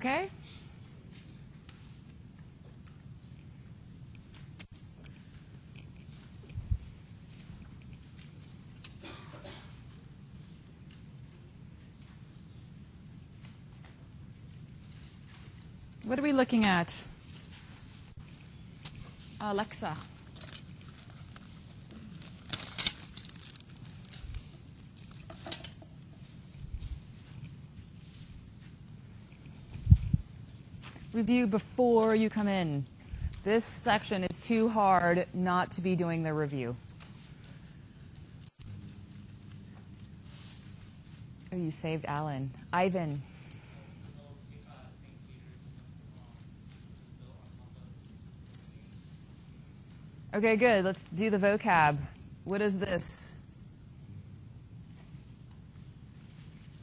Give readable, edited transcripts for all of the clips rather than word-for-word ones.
Okay? What are we looking at? Alexa. Review before you come in. This section is too hard not to be doing the review. Oh, you saved Alan. Ivan. Okay, good. Let's do the vocab. What is this?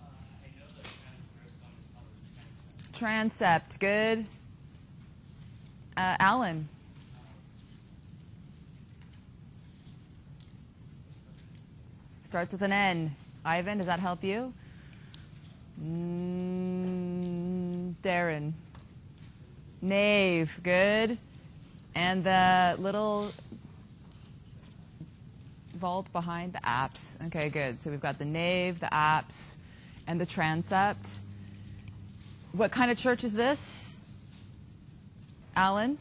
I know the transverse one is called transept. Transept. Good. Alan. Starts with an N. Ivan, does that help you? Darren. Nave. Good. And the little vault behind the apse. Okay, good. So we've got the nave, the apse, and the transept. What kind of church is this? Alan?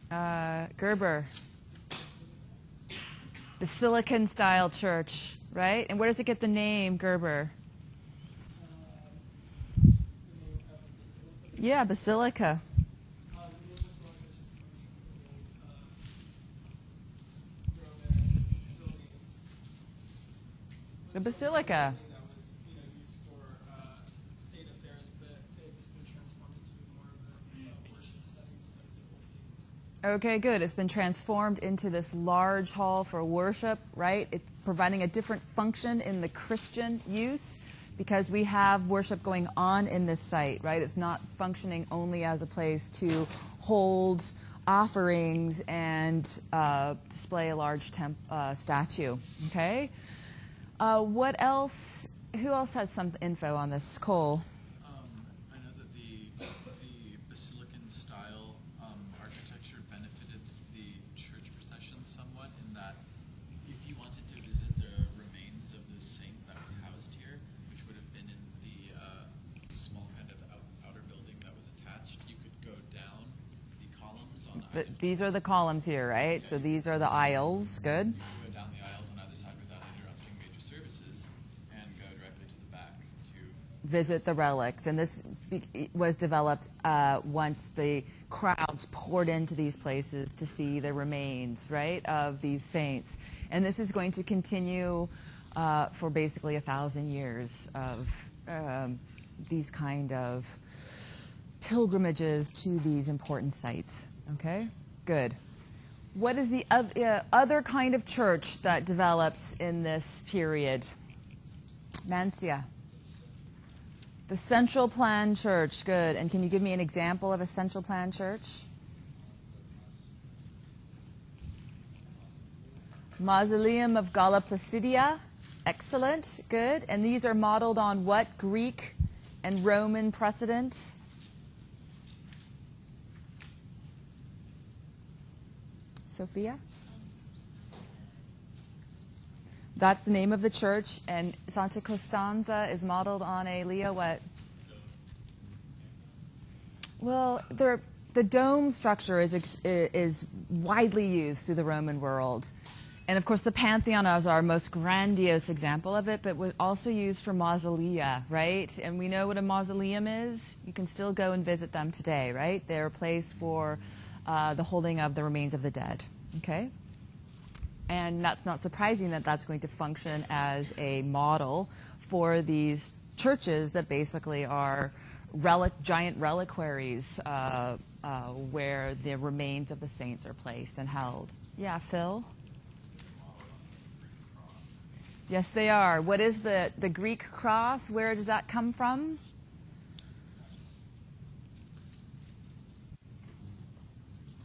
Gerber. The Silicon style church, right? And where does it get the name, Gerber? Yeah, basilica. The basilica. State affairs, but it's been transformed into more of a worship setting instead of the old gate. Okay, good. It's been transformed into this large hall for worship, right? It's providing a different function in the Christian use because we have worship going on in this site, right? It's not functioning only as a place to hold offerings and display a large statue, okay? What else? Who else has some info on this? Cole. I know that the basilican style architecture benefited the church procession somewhat in that if you wanted to visit the remains of the saint that was housed here, which would have been in the small kind of outer building that was attached, you could go down the columns on either. These are the columns here, right? Yeah. So these are the aisles. Good. You could go down the aisles on either side without interrupting major services and go directly to the back to Visit the relics. And this was developed once the crowds poured into these places to see the remains, right, of these saints. And this is going to continue for basically 1,000 years of these kind of pilgrimages to these important sites. Okay? Good. What is the other kind of church that develops in this period? Mancia. The Central Plan Church. Good. And can you give me an example of a Central Plan Church? Mausoleum of Galla Placidia. Excellent. Good. And these are modeled on what Greek and Roman precedent? Sophia? That's the name of the church, and Santa Costanza is modeled on a, Leo, what? Well, the dome structure is widely used through the Roman world. And of course, the Pantheon is our most grandiose example of it, but was also used for mausolea, right? And we know what a mausoleum is. You can still go and visit them today, right? They're a place for the holding of the remains of the dead, okay? And that's not surprising that that's going to function as a model for these churches that basically are giant reliquaries where the remains of the saints are placed and held. Yeah, Phil? Yes, they are. What is the Greek cross? Where does that come from?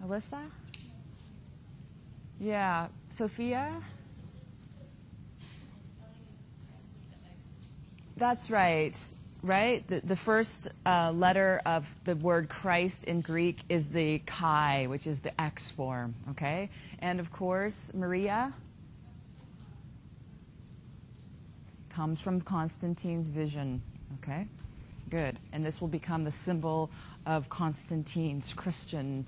Alyssa? Yeah. Sophia? That's right. Right? The first letter of the word Christ in Greek is the chi, which is the X form. Okay? And of course, Maria comes from Constantine's vision. Okay? Good. And this will become the symbol of Constantine's Christian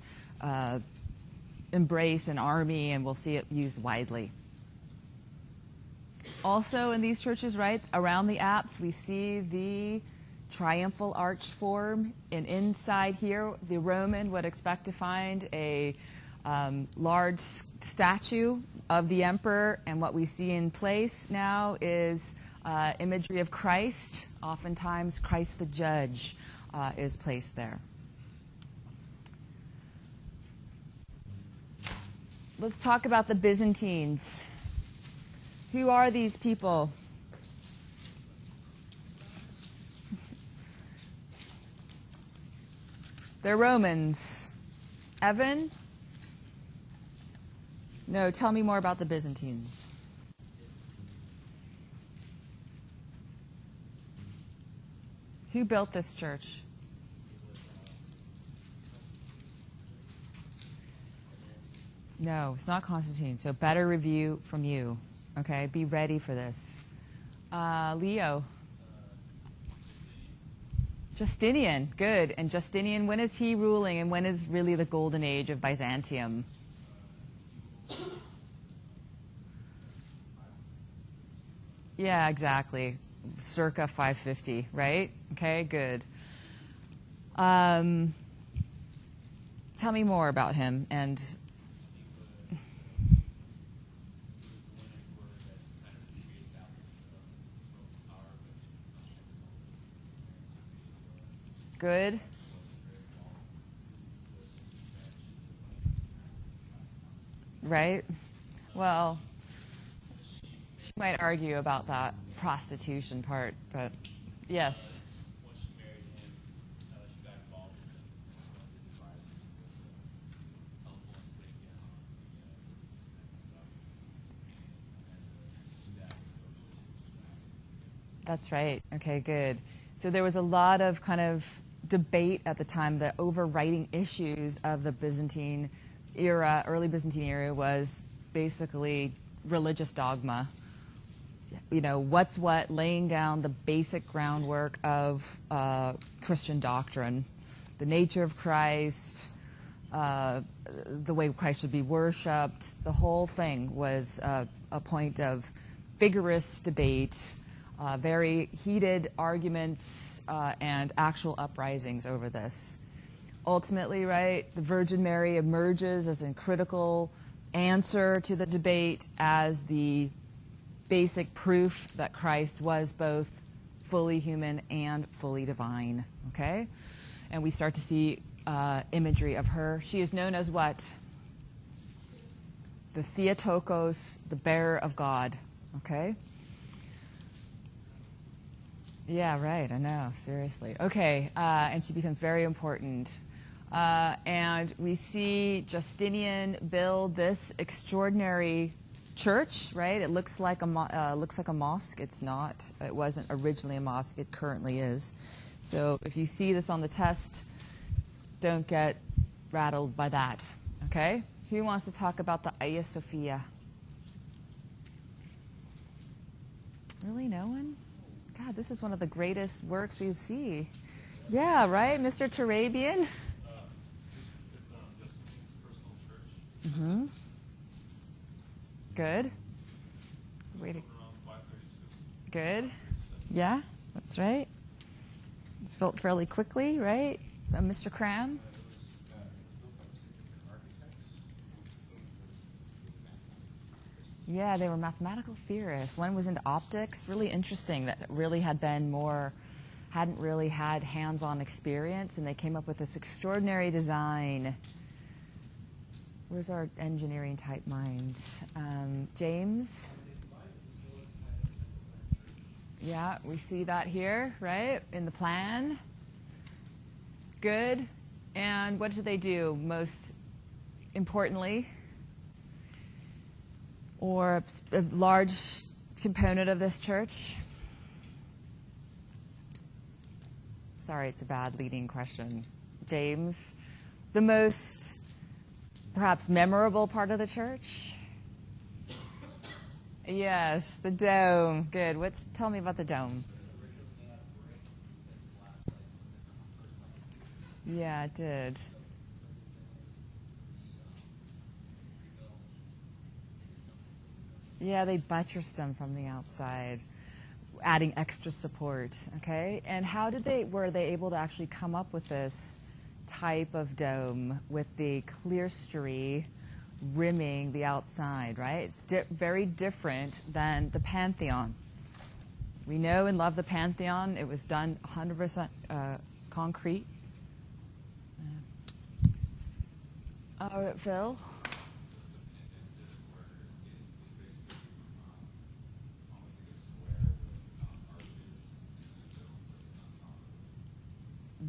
embrace and army, and we'll see it used widely. Also in these churches, right, around the apse, we see the triumphal arch form. And inside here, the Roman would expect to find a large statue of the emperor. And what we see in place now is imagery of Christ. Oftentimes, Christ the judge is placed there. Let's talk about the Byzantines. Who are these people? They're Romans. Evan? No, tell me more about the Byzantines. Who built this church? No, it's not Constantine. So better review from you. Okay, be ready for this. Leo. Justinian, good. And Justinian, when is he ruling, and when is really the golden age of Byzantium? Yeah, exactly. Circa 550, right? Okay, good. Tell me more about him and. Good. Right? Well, she might argue about that prostitution part, but yes. Once she married him, she got involved in the advisors was helpful in putting down the That's right. Okay, good. So there was a lot of kind of debate at the time. The overriding issues of the Byzantine era, early Byzantine era, was basically religious dogma. You know, what's what, laying down the basic groundwork of Christian doctrine, the nature of Christ, the way Christ should be worshipped. The whole thing was a point of vigorous debate, very heated arguments, and actual uprisings over this. Ultimately, right, the Virgin Mary emerges as a critical answer to the debate as the basic proof that Christ was both fully human and fully divine, okay? And we start to see imagery of her. She is known as what? The Theotokos, the bearer of God, okay? Yeah, right, I know, seriously. Okay, and she becomes very important. And we see Justinian build this extraordinary church, right? It looks like a mosque. It's not. It wasn't originally a mosque. It currently is. So if you see this on the test, don't get rattled by that. Okay? Who wants to talk about the Hagia Sophia? Really, no one? God, this is one of the greatest works we see. Yeah, right, Mr. Turabian. It's Justinian's personal church. Mm-hmm. Good. Waiting. Around 536. Good. Yeah, that's right. It's built fairly quickly, right? Mr. Cram? Yeah, they were mathematical theorists. One was into optics, really interesting, that really hadn't really had hands-on experience, and they came up with this extraordinary design. Where's our engineering type minds? James? Yeah, we see that here, right, in the plan. Good. And what did they do most importantly? Or a large component of this church? Sorry, it's a bad leading question. James, the most perhaps memorable part of the church? Yes, the dome. Good. Tell me about the dome. Yeah, it did. Yeah, they buttressed them from the outside, adding extra support, okay? And were they able to actually come up with this type of dome with the clerestory rimming the outside, right? It's very different than the Pantheon. We know and love the Pantheon. It was done 100% concrete. Phil?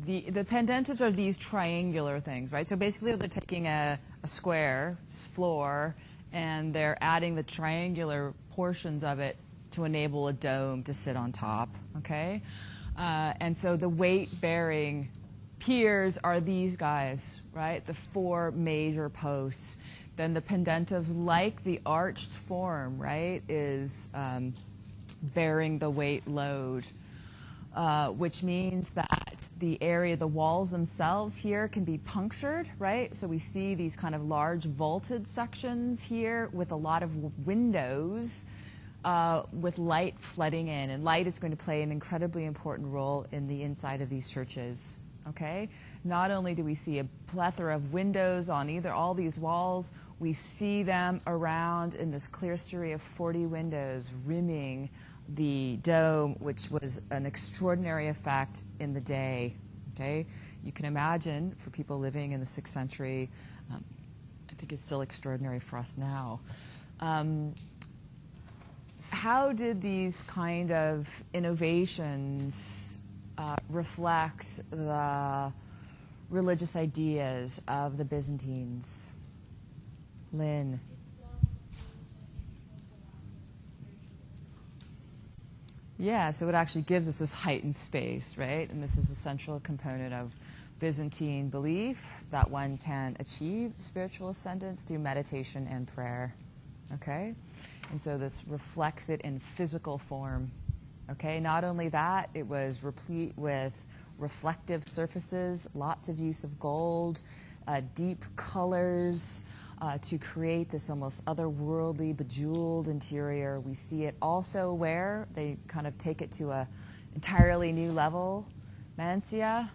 The pendentives are these triangular things, right? So basically they're taking a square floor and they're adding the triangular portions of it to enable a dome to sit on top, okay? And so the weight-bearing piers are these guys, right? The four major posts. Then the pendentives, like the arched form, right, is bearing the weight load, which means that the walls themselves here can be punctured, right? So we see these kind of large vaulted sections here with a lot of windows with light flooding in. And light is going to play an incredibly important role in the inside of these churches, okay? Not only do we see a plethora of windows on all these walls, we see them around in this clerestory of 40 windows rimming the dome, which was an extraordinary effect in the day, okay? You can imagine, for people living in the 6th century, I think it's still extraordinary for us now. How did these kind of innovations reflect the religious ideas of the Byzantines? Lynn? Yeah, so it actually gives us this heightened space, right? And this is a central component of Byzantine belief that one can achieve spiritual ascendance through meditation and prayer, okay? And so this reflects it in physical form, okay? Not only that, it was replete with reflective surfaces, lots of use of gold, deep colors, to create this almost otherworldly, bejeweled interior. We see it also where they kind of take it to a entirely new level. Mancia?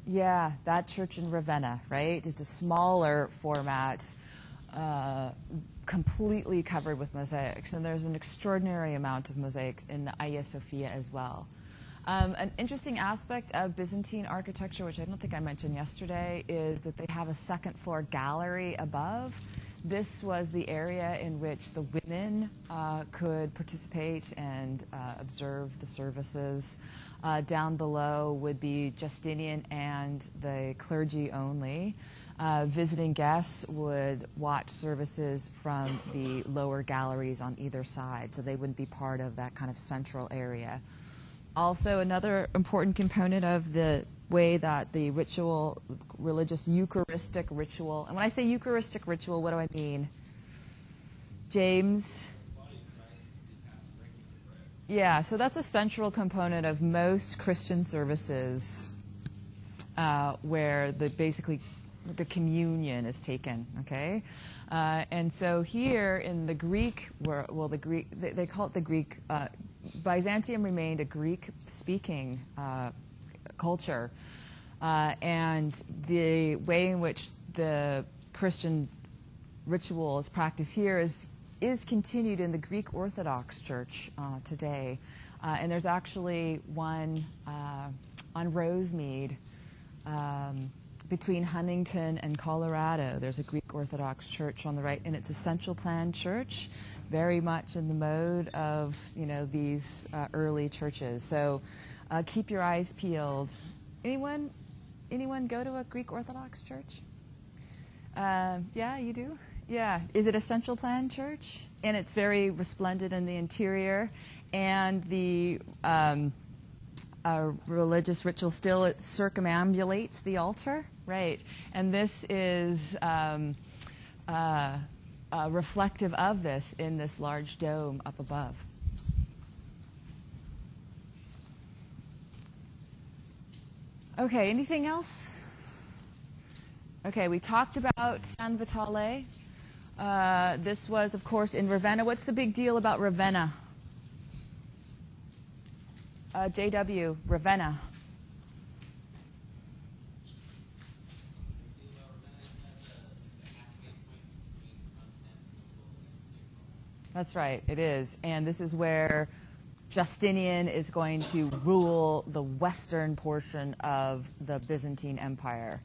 Yeah, that church in Ravenna, right? It's a smaller format, completely covered with mosaics. And there's an extraordinary amount of mosaics in the Hagia Sophia as well. An interesting aspect of Byzantine architecture, which I don't think I mentioned yesterday, is that they have a second floor gallery above. This was the area in which the women could participate and observe the services. Down below would be Justinian and the clergy only. Visiting guests would watch services from the lower galleries on either side, so they wouldn't be part of that kind of central area. Also, another important component of the way that the religious Eucharistic ritual, and when I say Eucharistic ritual, what do I mean? James? Yeah, so that's a central component of most Christian services where basically the communion is taken, okay? And so here in the Greek, they call it the Greek, Byzantium remained a Greek-speaking culture, and the way in which the Christian ritual is practiced here is continued in the Greek Orthodox Church today. And there's actually one on Rosemead between Huntington and Colorado. There's a Greek Orthodox church on the right, and it's a central planned church, very much in the mode of these early churches. So keep your eyes peeled. Anyone go to a Greek Orthodox church? Yeah, you do? Yeah. Is it a central planned church? And it's very resplendent in the interior, and the religious ritual still, it circumambulates the altar, right? And this is reflective of this in this large dome up above. Okay, anything else? Okay, we talked about San Vitale. This was, of course, in Ravenna. What's the big deal about Ravenna? JW, Ravenna. That's right, it is. And this is where Justinian is going to rule the western portion of the Byzantine Empire.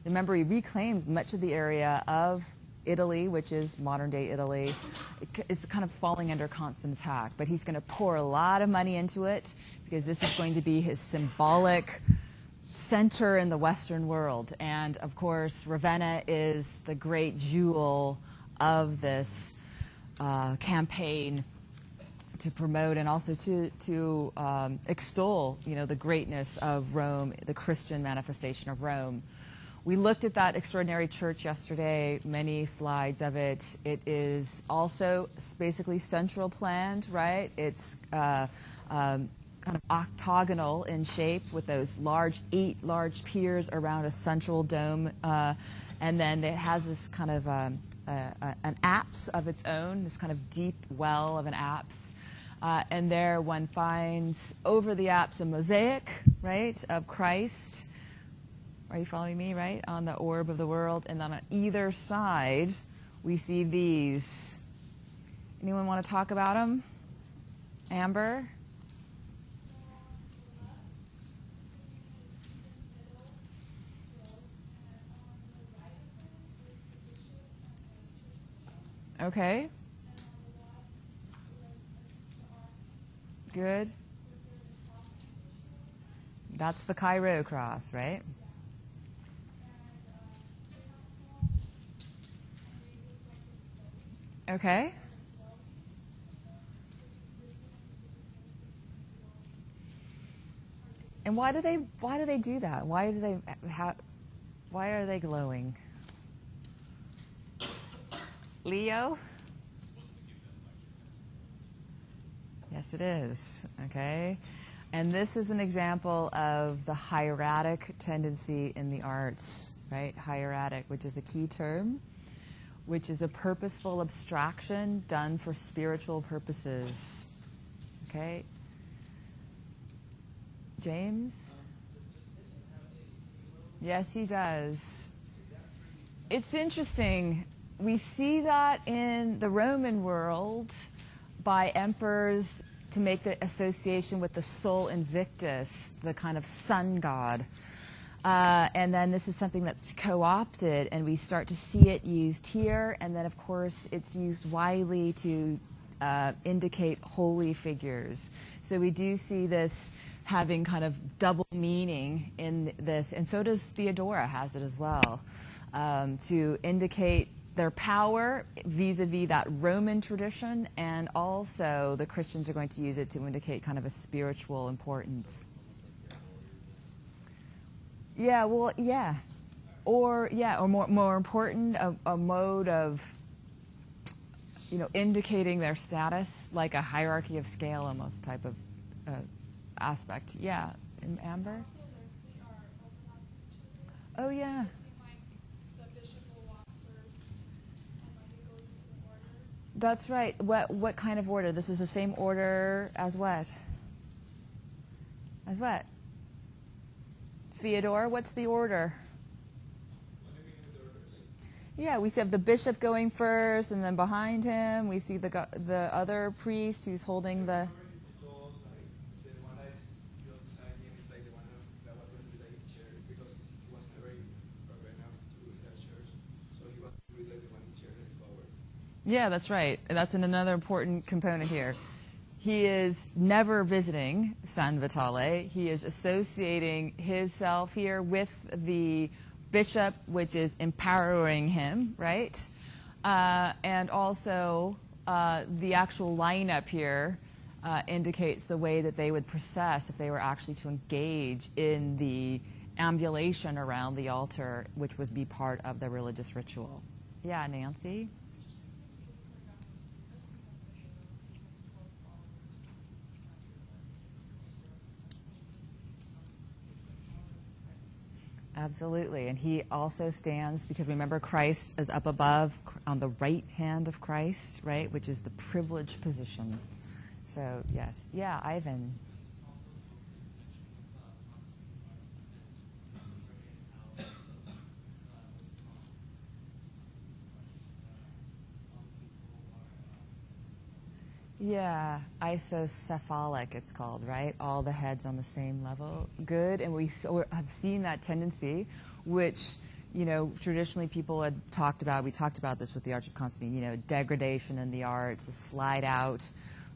Remember, he reclaims much of the area of Italy, which is modern-day Italy. It's kind of falling under constant attack, but he's going to pour a lot of money into it because this is going to be his symbolic center in the Western world. And, of course, Ravenna is the great jewel of this campaign to promote and also to extol, the greatness of Rome, the Christian manifestation of Rome. We looked at that extraordinary church yesterday, many slides of it. It is also basically central planned, right? It's kind of octagonal in shape with those 8 large piers around a central dome. And then it has this kind of an apse of its own, this kind of deep well of an apse. And there one finds over the apse a mosaic, right, of Christ. Are you following me, right? On the orb of the world. And then on either side, we see these. Anyone want to talk about them? Amber? Okay. Good. That's the Cairo cross, right? Okay. And why do they do that? Why are they glowing? Leo? Yes, it is. Okay. And this is an example of the hieratic tendency in the arts, right? Hieratic, which is a key term, which is a purposeful abstraction done for spiritual purposes. Okay? James? Yes, he does. It's interesting. We see that in the Roman world by emperors to make the association with the Sol Invictus, the kind of sun god. And then this is something that's co-opted, and we start to see it used here. And then, of course, it's used widely to indicate holy figures. So we do see this having kind of double meaning in this. And so does Theodora has it as well, to indicate their power vis-a-vis that Roman tradition, and also the Christians are going to use it to indicate kind of a spiritual importance. Yeah, well, yeah. Or more important, a mode of, indicating their status, like a hierarchy of scale almost type of aspect. Yeah. And Amber? Oh, yeah. That's right. What kind of order? This is the same order as what? As what? Theodore, what's the order? Yeah, we have the bishop going first, and then behind him we see the other priest who's holding the. Yeah, that's right. That's another important component here. He is never visiting San Vitale. He is associating himself here with the bishop, which is empowering him, right? And also the actual lineup here indicates the way that they would process if they were actually to engage in the ambulation around the altar, which would be part of the religious ritual. Yeah, Nancy? Absolutely. And he also stands, because remember, Christ is up above on the right hand of Christ, right, which is the privileged position. So, yes. Yeah, Ivan. Yeah, isocephalic it's called, right? All the heads on the same level. Good, and we have seen that tendency, which, you know, traditionally people had talked about. We talked about this with the Arch of Constantine, you know, degradation in the arts, a slide out.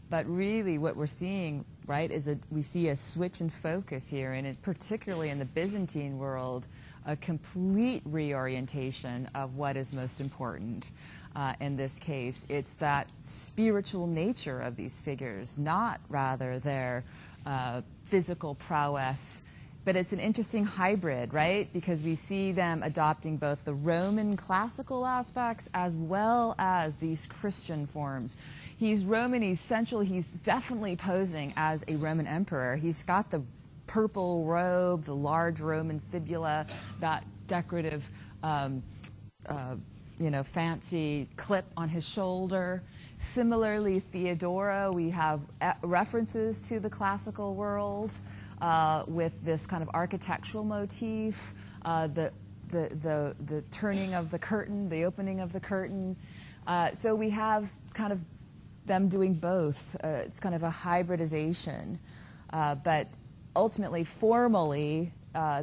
But really what we're seeing, right, is that we see a switch in focus here, and particularly in the Byzantine world, a complete reorientation of what is most important. In this case, it's that spiritual nature of these figures, not rather their physical prowess. But it's an interesting hybrid, right? Because we see them adopting both the Roman classical aspects as well as these Christian forms. He's Roman, he's central, he's definitely posing as a Roman emperor. He's got the purple robe, the large Roman fibula, that decorative fancy clip on his shoulder. Similarly, Theodora, we have references to the classical world with this kind of architectural motif, the turning of the curtain, the opening of the curtain. So we have kind of them doing both. It's kind of a hybridization. But ultimately, formally,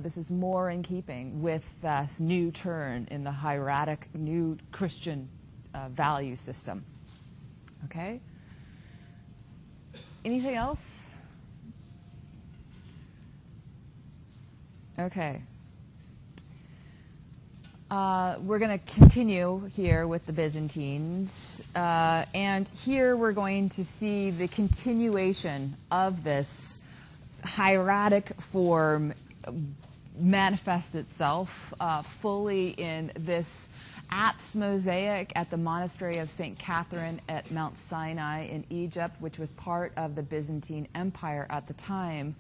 this is more in keeping with this new turn in the hieratic new Christian value system. Okay? Anything else? Okay. We're going to continue here with the Byzantines. And here we're going to see the continuation of this hieratic form manifest itself fully in this apse mosaic at the monastery of St. Catherine at Mount Sinai in Egypt, which was part of the Byzantine Empire at the time.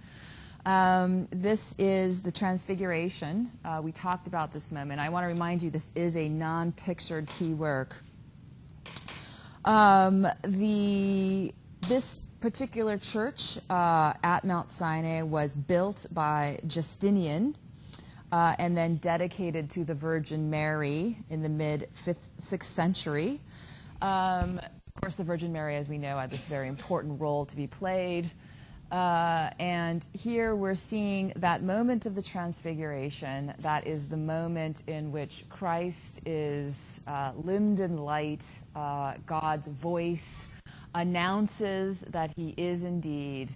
This is the Transfiguration. We talked about this moment. I want to remind you this is a non-pictured key work. This particular church at Mount Sinai was built by Justinian and then dedicated to the Virgin Mary in the mid-6th century. Of course, the Virgin Mary, as we know, had this very important role to be played. And here we're seeing that moment of the Transfiguration. That is the moment in which Christ is limbed in light. God's voice announces that he is indeed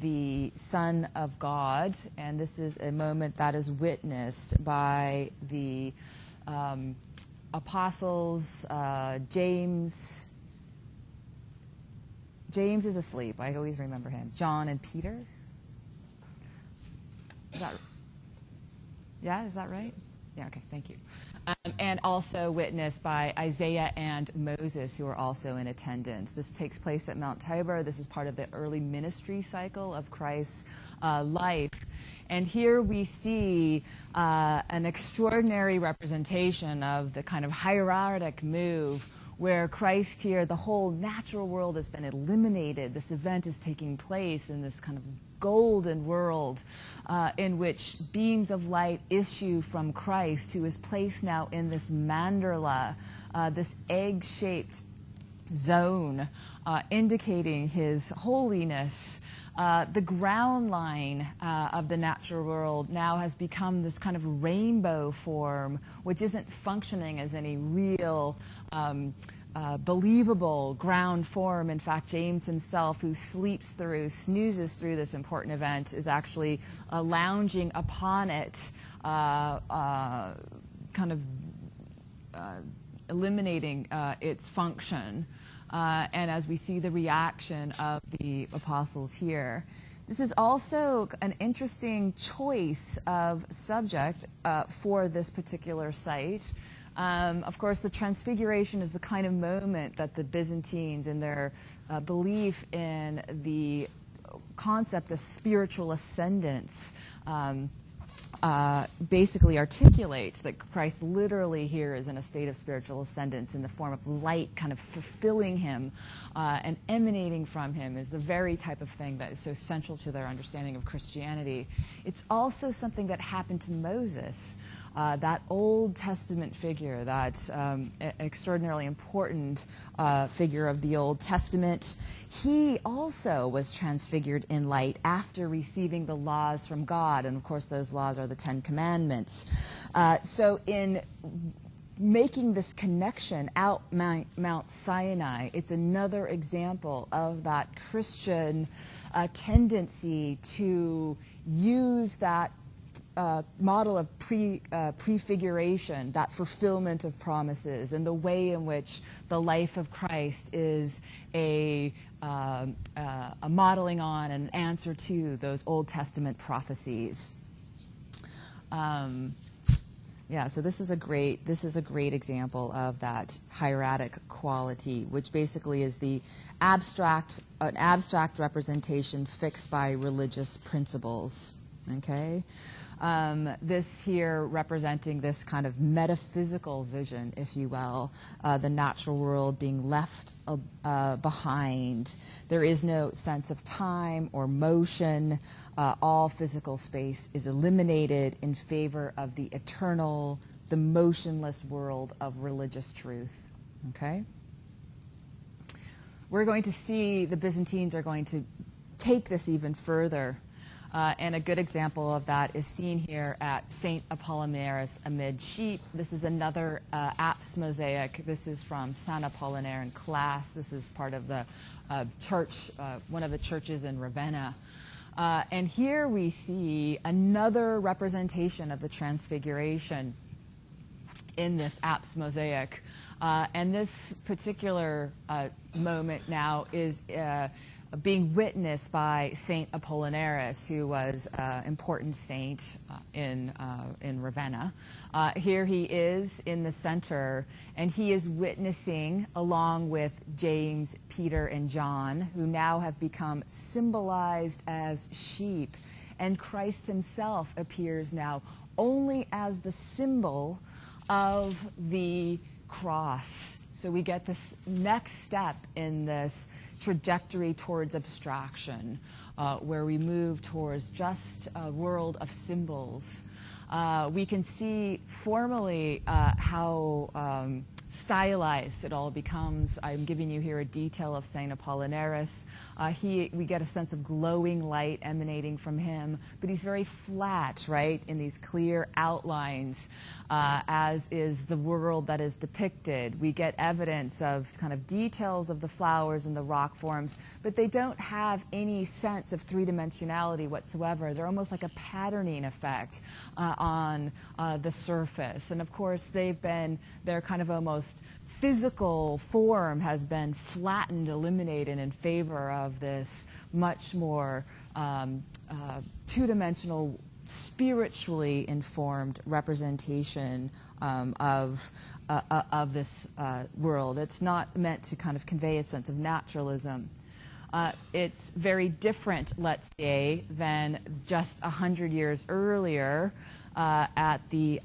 the Son of God, and this is a moment that is witnessed by the apostles. James is asleep. I always remember him. John and Peter. Is that right? Yeah, okay, thank you. And also witnessed by Isaiah and Moses, who are also in attendance. This takes place at Mount Tabor. This is part of the early ministry cycle of Christ's life. And here we see an extraordinary representation of the kind of hieratic move where Christ here, the whole natural world has been eliminated. This event is taking place in this kind of golden world in which beams of light issue from Christ, who is placed now in this mandala, this egg-shaped zone, indicating his holiness. The ground line of the natural world now has become this kind of rainbow form, which isn't functioning as any real believable ground form. In fact, James himself, who snoozes through this important event, is actually lounging upon it, kind of eliminating its function. and as we see the reaction of the apostles here. This is also an interesting choice of subject for this particular site. Of course, the Transfiguration is the kind of moment that the Byzantines, in their belief in the concept of spiritual ascendance, basically articulates that Christ literally here is in a state of spiritual ascendance in the form of light kind of fulfilling him and emanating from him is the very type of thing that is so central to their understanding of Christianity. It's also something that happened to Moses, that Old Testament figure, that extraordinarily important figure of the Old Testament. He also was transfigured in light after receiving the laws from God, and of course those laws are the Ten Commandments. So in making this connection out Mount Sinai, it's another example of that Christian tendency to use that model of prefiguration, that fulfillment of promises, and the way in which the life of Christ is a modeling on, an answer to those Old Testament prophecies. So this is a great example of that hieratic quality, which basically is an abstract representation fixed by religious principles. Okay. This here representing this kind of metaphysical vision, if you will, the natural world being left behind. There is no sense of time or motion. All physical space is eliminated in favor of the eternal, the motionless world of religious truth. Okay? We're going to see the Byzantines are going to take this even further. And a good example of that is seen here at St. Apollinaris amid sheep. This is another apse mosaic. This is from San Apollinaire in Classe. This is part of the church, one of the churches in Ravenna. And here we see another representation of the Transfiguration in this apse mosaic. And this particular moment now is being witnessed by Saint Apollinaris, who was an important saint in Ravenna. Here he is in the center, and he is witnessing, along with James, Peter, and John, who now have become symbolized as sheep. And Christ himself appears now only as the symbol of the cross. So we get this next step in this trajectory towards abstraction, where we move towards just a world of symbols. We can see formally how stylized it all becomes. I'm giving you here a detail of Saint Apollinaris. We get a sense of glowing light emanating from him, but he's very flat, right, in these clear outlines, as is the world that is depicted. We get evidence of kind of details of the flowers and the rock forms, but they don't have any sense of three-dimensionality whatsoever. They're almost like a patterning effect on the surface. And of course, they're kind of almost physical form has been flattened, eliminated in favor of this much more two-dimensional, spiritually informed representation of this world. It's not meant to kind of convey a sense of naturalism. It's very different, let's say, than just 100 years earlier at the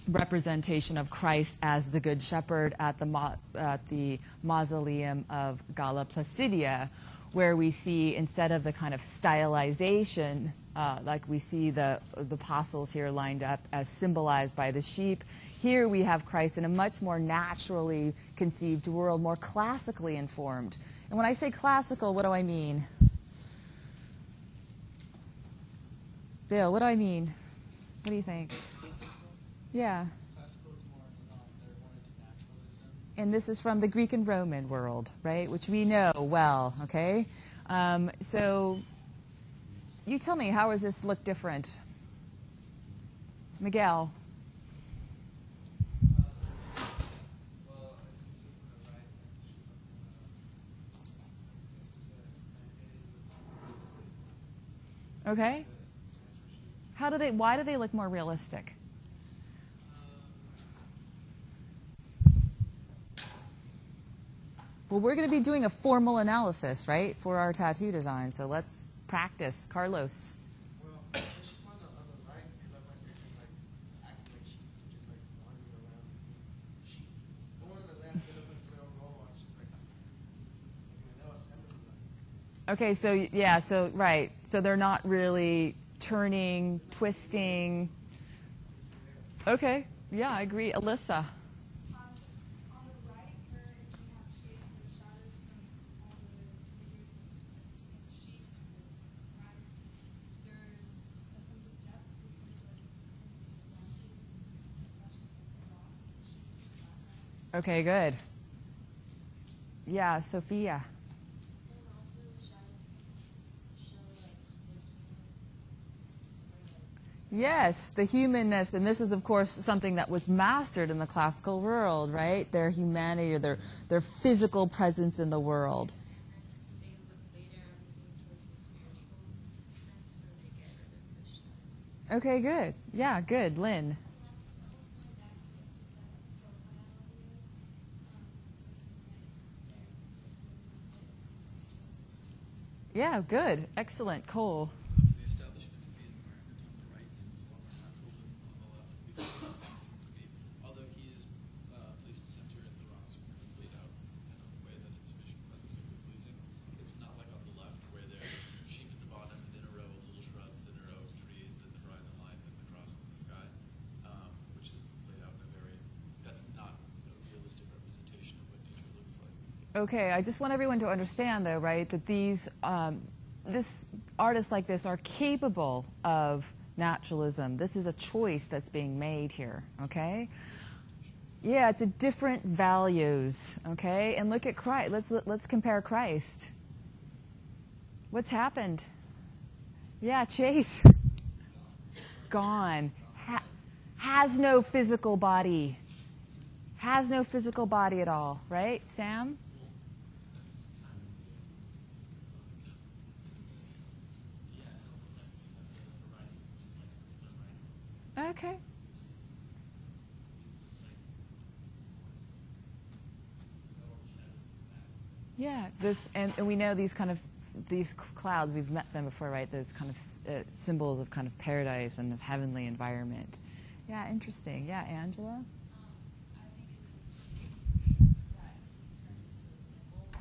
representation of Christ as the Good Shepherd at the mausoleum of Galla Placidia, where we see, instead of the kind of stylization, like we see the apostles here lined up as symbolized by the sheep, here we have Christ in a much more naturally conceived world, more classically informed. And when I say classical, what do I mean? Bill, what do I mean? What do you think? Yeah. Classical is more, they're more into naturalism. And this is from the Greek and Roman world, right, which we know well, okay? So you tell me, how does this look different? Miguel? Well, as you see from the right, Okay. Why do they look more realistic? Well, we're going to be doing a formal analysis, right, for our tattoo design. So let's practice. Carlos. Well, she found on the right, it looked like they're just like acting like sheep, just like wandering around sheep. The one on the left, they look like little robots, just like they'll assemble them. Okay, so yeah, so right. So they're not really turning, twisting. Okay, yeah, I agree. Alyssa. On the right, where you have shade and shadows from all the figures in the sheep and Christ, there's a sense of depth because the landscape and procession of the rocks and the sheep in the background. Okay, good. Yeah, Sophia. And also the shadows can show like the humanness or like Yes, the humanness, and this is, of course, something that was mastered in the classical world, right? Their humanity, or their physical presence in the world. and then they look later moving towards the spiritual sense, so they get rid of the shadow. Okay, good. Yeah, good. Lynn. Yeah, good. Excellent. Cole. The establishment of the environment on the right seems a lot more natural than on the left, because things seem to be, although he is placed center and the rocks are kind of laid out in a way that it's aesthetically pleasing, it's not like on the left where there's sheep at the bottom, and then a row of little shrubs, then a row of trees, then the horizon line, then the cross, then the sky, which is laid out in a very, that's not a realistic representation of what nature looks like. Okay, I just want everyone to understand, though, right, that artists like this are capable of naturalism. This is a choice that's being made here, okay? Yeah, it's a different values, okay? And look at Christ. Let's compare Christ. What's happened? Yeah, Chase. Gone. Has no physical body. Has no physical body at all, right? Sam? Okay. Yeah, and we know these clouds, we've met them before, right? Those kind of symbols of kind of paradise and of heavenly environment. Yeah, interesting. Yeah, Angela? I think it's interesting that he turned into a symbol, but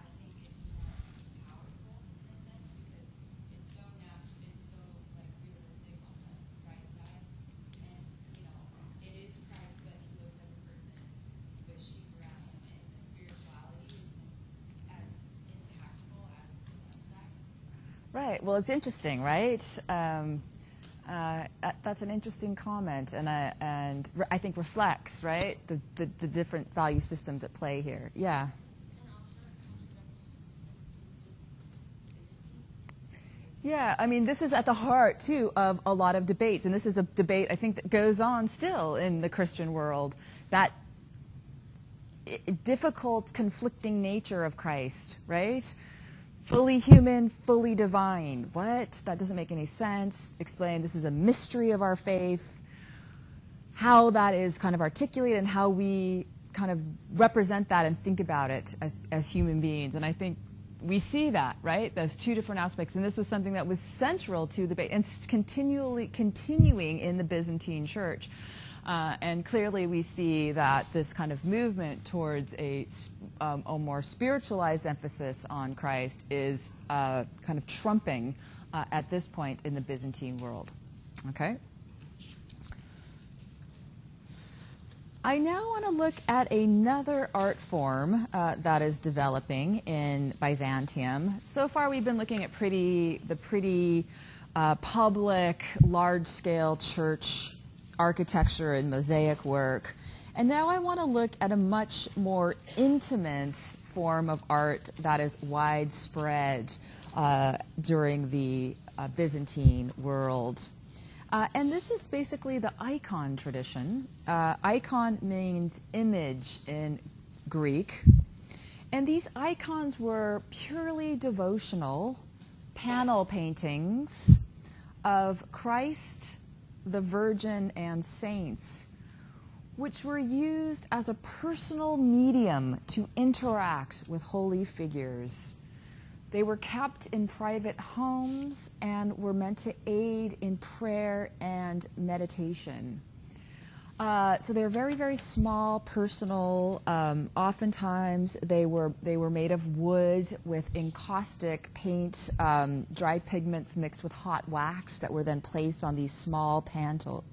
I think it's more powerful in a sense because it's so natural, it's so like realistic on the right side, and it is Christ, but he looks like a person with sheep around him, and the spirituality isn't as impactful as the left side. Right. Well, it's interesting, right? That's an interesting comment, and I think reflects, right, the different value systems at play here. Yeah. And also it kind of represents like his divinity. Yeah, I mean, this is at the heart, too, of a lot of debates, and this is a debate, I think, that goes on still in the Christian world, that difficult, conflicting nature of Christ, right? Fully human, fully divine. What? That doesn't make any sense. Explain, this is a mystery of our faith. How that is kind of articulated and how we kind of represent that and think about it as human beings. And I think we see that, right? There's two different aspects. And this was something that was central to the debate and continuing in the Byzantine Church. And clearly we see that this kind of movement towards a more spiritualized emphasis on Christ is kind of trumping at this point in the Byzantine world. Okay? I now want to look at another art form that is developing in Byzantium. So far we've been looking at the pretty public, large-scale church architecture and mosaic work. And now I want to look at a much more intimate form of art that is widespread during the Byzantine world. And this is basically the icon tradition. Icon means image in Greek. And these icons were purely devotional panel paintings of Christ, the Virgin, and saints, which were used as a personal medium to interact with holy figures. They were kept in private homes and were meant to aid in prayer and meditation. So they were very, very small, personal. Oftentimes they were made of wood with encaustic paint, dry pigments mixed with hot wax that were then placed on these small panels.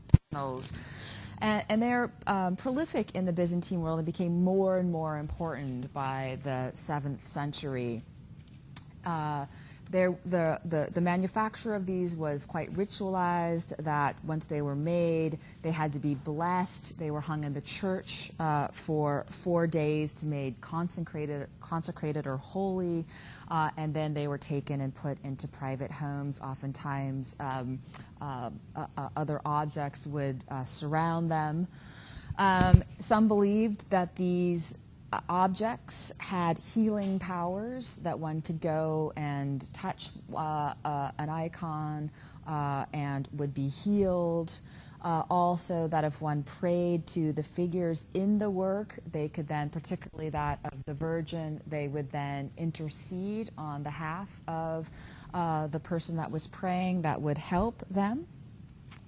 And they're prolific in the Byzantine world and became more and more important by the 7th century. The manufacture of these was quite ritualized, that once they were made, they had to be blessed. They were hung in the church for 4 days to be made consecrated or holy, and then they were taken and put into private homes. Oftentimes, other objects would surround them. Some believed that these objects had healing powers, that one could go and touch an icon and would be healed. Also, that if one prayed to the figures in the work, they could then, particularly that of the Virgin, they would then intercede on behalf of the person that was praying, that would help them.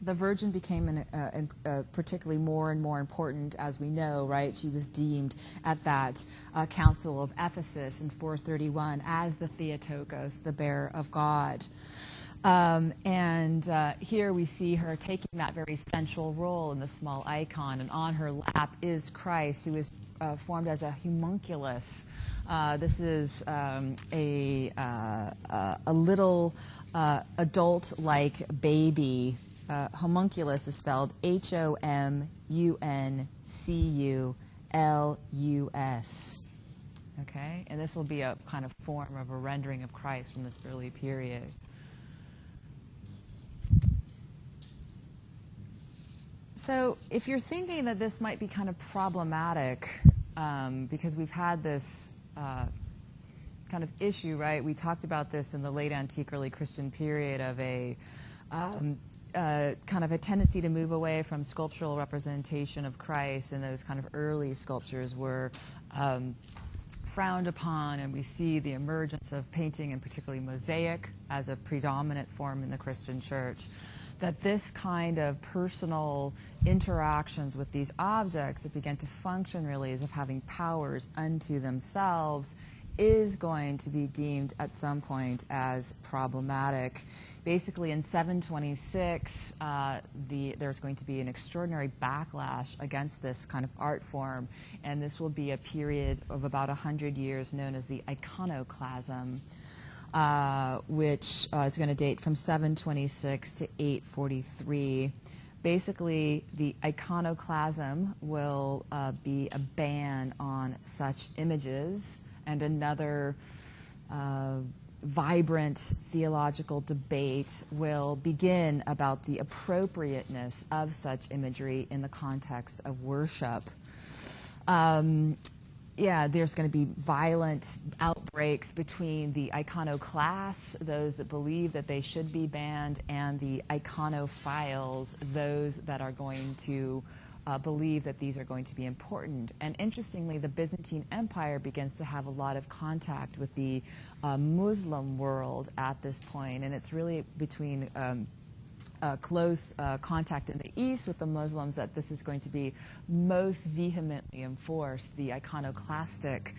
The Virgin became particularly more and more important, as we know, right? She was deemed at that Council of Ephesus in 431 as the Theotokos, the bearer of God. Here we see her taking that very central role in the small icon, and on her lap is Christ, who is formed as a homunculus. This is a little adult-like baby. Homunculus is spelled Homunculus. Okay, and this will be a kind of form of a rendering of Christ from this early period. So if you're thinking that this might be kind of problematic, because we've had this kind of issue, right? We talked about this in the late antique, early Christian period of a kind of a tendency to move away from sculptural representation of Christ, and those kind of early sculptures were frowned upon, and we see the emergence of painting, and particularly mosaic, as a predominant form in the Christian church. That this kind of personal interactions with these objects that began to function really as if having powers unto themselves is going to be deemed at some point as problematic. Basically, in 726, there's going to be an extraordinary backlash against this kind of art form, and this will be a period of about 100 years known as the iconoclasm, which is going to date from 726 to 843. Basically, the iconoclasm will be a ban on such images, and another vibrant theological debate will begin about the appropriateness of such imagery in the context of worship. There's going to be violent outbreaks between the iconoclasts, those that believe that they should be banned, and the iconophiles, those that are going to believe that these are going to be important. And interestingly, the Byzantine Empire begins to have a lot of contact with the Muslim world at this point, and it's really between close contact in the East with the Muslims that this is going to be most vehemently enforced, the iconoclastic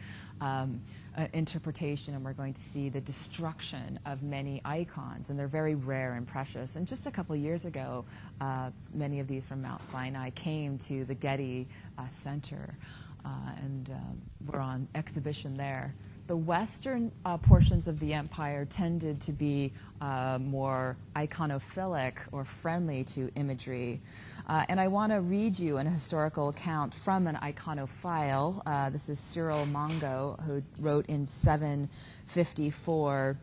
interpretation, and we're going to see the destruction of many icons, and they're very rare and precious. And just a couple years ago, many of these from Mount Sinai came to the Getty Center and were on exhibition there. The western portions of the empire tended to be more iconophilic or friendly to imagery. And I want to read you an historical account from an iconophile. This is Cyril Mongo, who wrote in 754.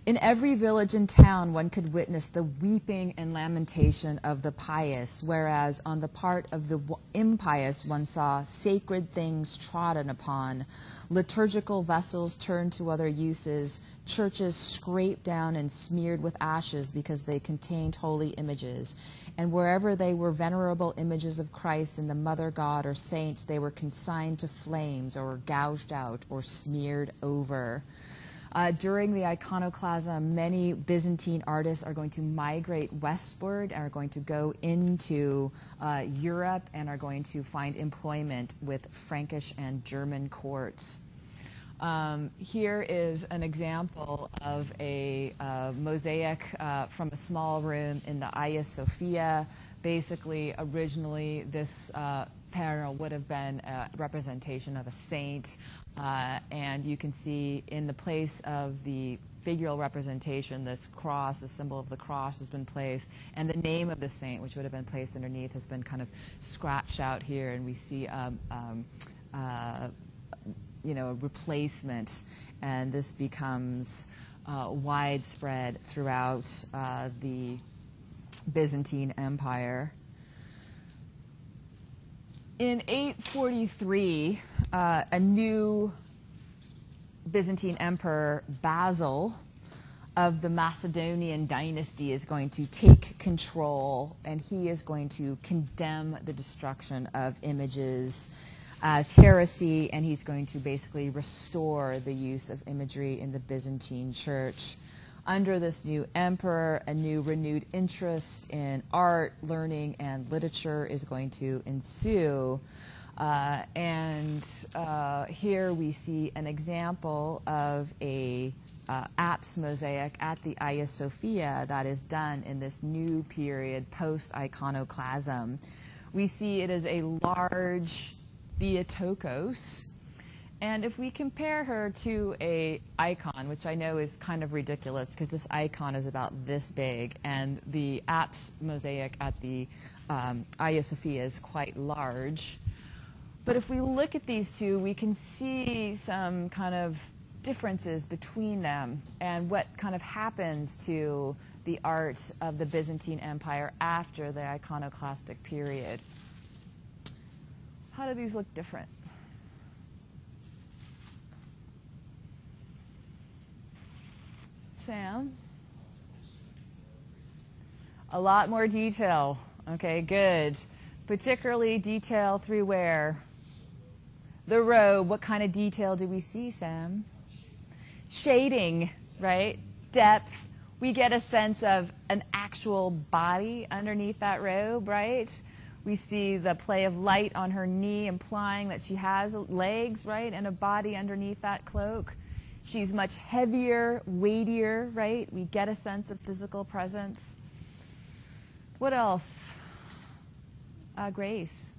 In every village and town one could witness the weeping and lamentation of the pious, whereas on the part of the impious one saw sacred things trodden upon, liturgical vessels turned to other uses, churches scraped down and smeared with ashes because they contained holy images. And wherever they were venerable images of Christ and the Mother God or saints, they were consigned to flames or gouged out or smeared over. During the iconoclasm, many Byzantine artists are going to migrate westward, are going to go into Europe, and are going to find employment with Frankish and German courts. Here is an example of a mosaic from a small room in the Hagia Sophia. Basically, originally, this panel would have been a representation of a saint, and you can see in the place of the figural representation, this cross, the symbol of the cross, has been placed, and the name of the saint, which would have been placed underneath, has been kind of scratched out here, and we see a replacement, and this becomes widespread throughout the Byzantine Empire. In 843, a new Byzantine emperor, Basil, of the Macedonian dynasty, is going to take control, and he is going to condemn the destruction of images as heresy, and he's going to basically restore the use of imagery in the Byzantine church. Under this new emperor, a new renewed interest in art, learning, and literature is going to ensue. Here we see an example of a apse mosaic at the Hagia Sophia that is done in this new period post-iconoclasm. We see it as a large Theotokos, and if we compare her to a icon, which I know is kind of ridiculous because this icon is about this big, and the apse mosaic at the Hagia Sophia is quite large. But if we look at these two, we can see some kind of differences between them and what kind of happens to the art of the Byzantine Empire after the iconoclastic period. How do these look different? Sam? A lot more detail. Okay, good. Particularly detail through where? The robe. What kind of detail do we see, Sam? Shading, right? Depth. We get a sense of an actual body underneath that robe, right? We see the play of light on her knee, implying that she has legs, right, and a body underneath that cloak. She's much heavier, weightier, right? We get a sense of physical presence. What else? Grace.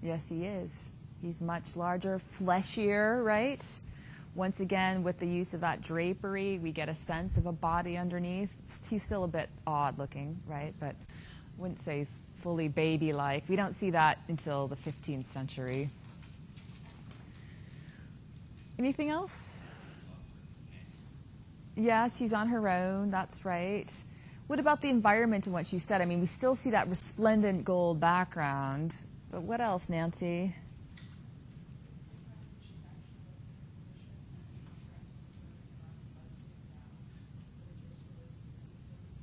Yes, he is. He's much larger, fleshier, right? Once again, with the use of that drapery, we get a sense of a body underneath. He's still a bit odd looking, right? But I wouldn't say he's fully baby-like. We don't see that until the 15th century. Anything else? Yeah, she's on her own. That's right. What about the environment and what she said? I mean, we still see that resplendent gold background. But what else, Nancy?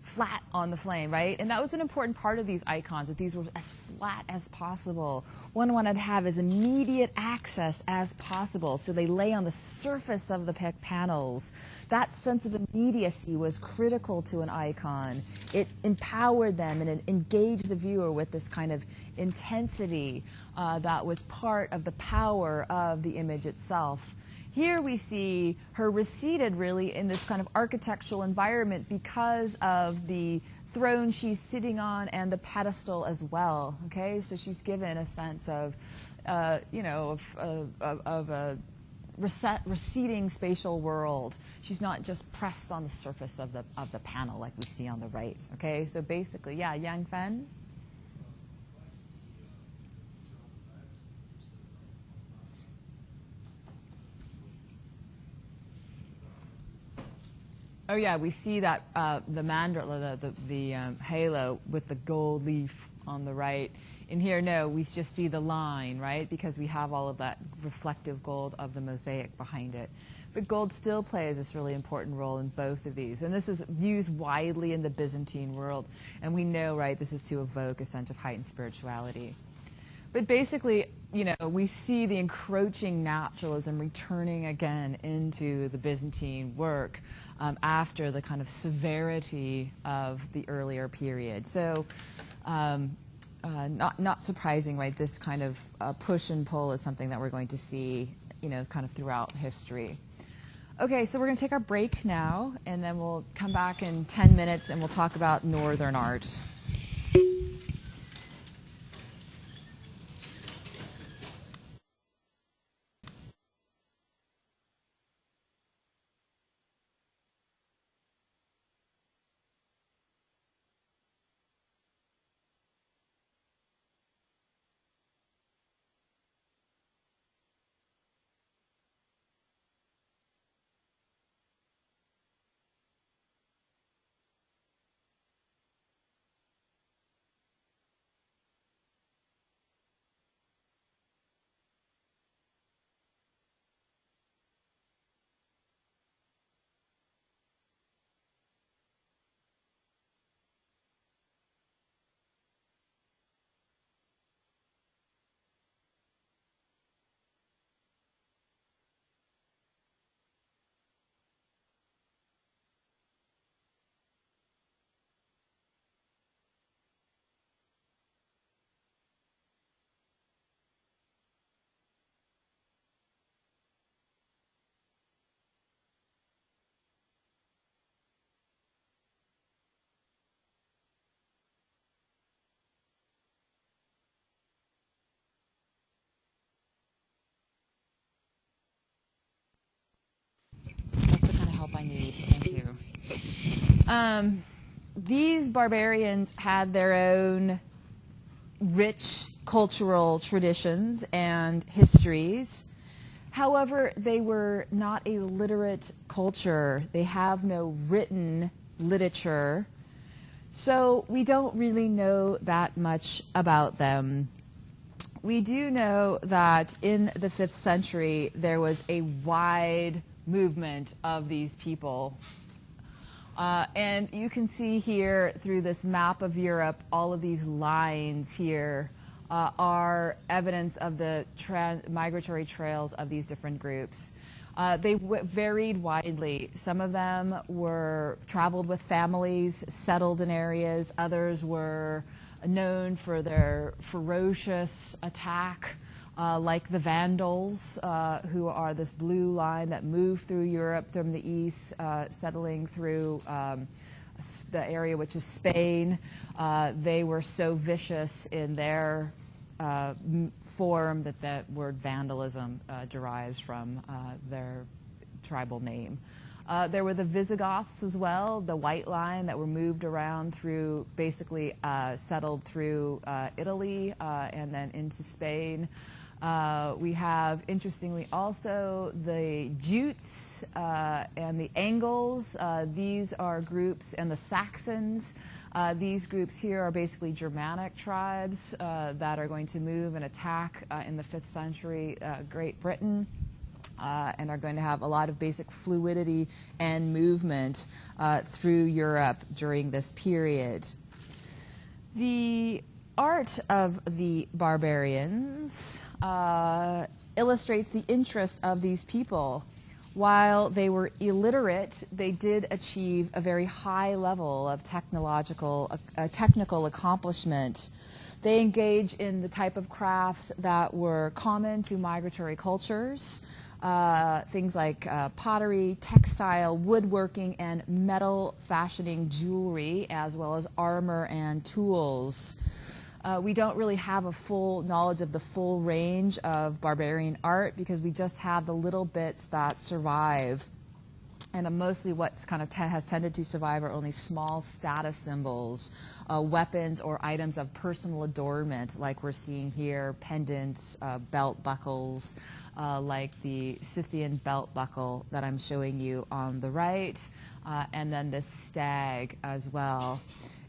Flat on the flame, right? And that was an important part of these icons, that these were as flat as possible. One wanted to have as immediate access as possible, so they lay on the surface of the panels. That sense of immediacy was critical to an icon. It empowered them and it engaged the viewer with this kind of intensity that was part of the power of the image itself. Here we see her reseated really in this kind of architectural environment because of the throne she's sitting on and the pedestal as well. Okay, so she's given a sense of, of a receding spatial world. She's not just pressed on the surface of the panel like we see on the right. Okay, so basically, yeah, Yang Fen. Oh yeah, we see that the mandrel, the halo with the gold leaf on the right. In here, no, we just see the line, right? Because we have all of that reflective gold of the mosaic behind it. But gold still plays this really important role in both of these. And this is used widely in the Byzantine world. And we know, right, this is to evoke a sense of heightened spirituality. But basically, you know, we see the encroaching naturalism returning again into the Byzantine work after the kind of severity of the earlier period. So not surprising, right? This kind of push and pull is something that we're going to see, you know, kind of throughout history. Okay, so we're going to take our break now, and then we'll come back in 10 minutes and we'll talk about Northern art. That's the kind of help I need. Thank you. These barbarians had their own rich cultural traditions and histories. However, they were not a literate culture. They have no written literature. So we don't really know that much about them. We do know that in the 5th century, there was a wide movement of these people. And you can see here through this map of Europe, all of these lines here are evidence of the migratory trails of these different groups. They varied widely. Some of them were traveled with families, settled in areas. Others were known for their ferocious attack, like the Vandals, who are this blue line that moved through Europe from the east, settling through the area which is Spain. They were so vicious in their form that that word vandalism derives from their tribal name. There were the Visigoths as well, the white line that were moved around through, basically settled through Italy and then into Spain. We have, interestingly, also the Jutes and the Angles. These are groups, and the Saxons. These groups here are basically Germanic tribes that are going to move and attack in the 5th century Great Britain. And are going to have a lot of basic fluidity and movement through Europe during this period. The art of the barbarians illustrates the interest of these people. While they were illiterate, they did achieve a very high level of technical accomplishment. They engaged in the type of crafts that were common to migratory cultures. Things like pottery, textile, woodworking, and metal fashioning jewelry, as well as armor and tools. We don't really have a full knowledge of the full range of barbarian art because we just have the little bits that survive. And mostly what's kind of has tended to survive are only small status symbols, weapons or items of personal adornment, like we're seeing here, pendants, belt buckles, like the Scythian belt buckle that I'm showing you on the right. and then this stag as well.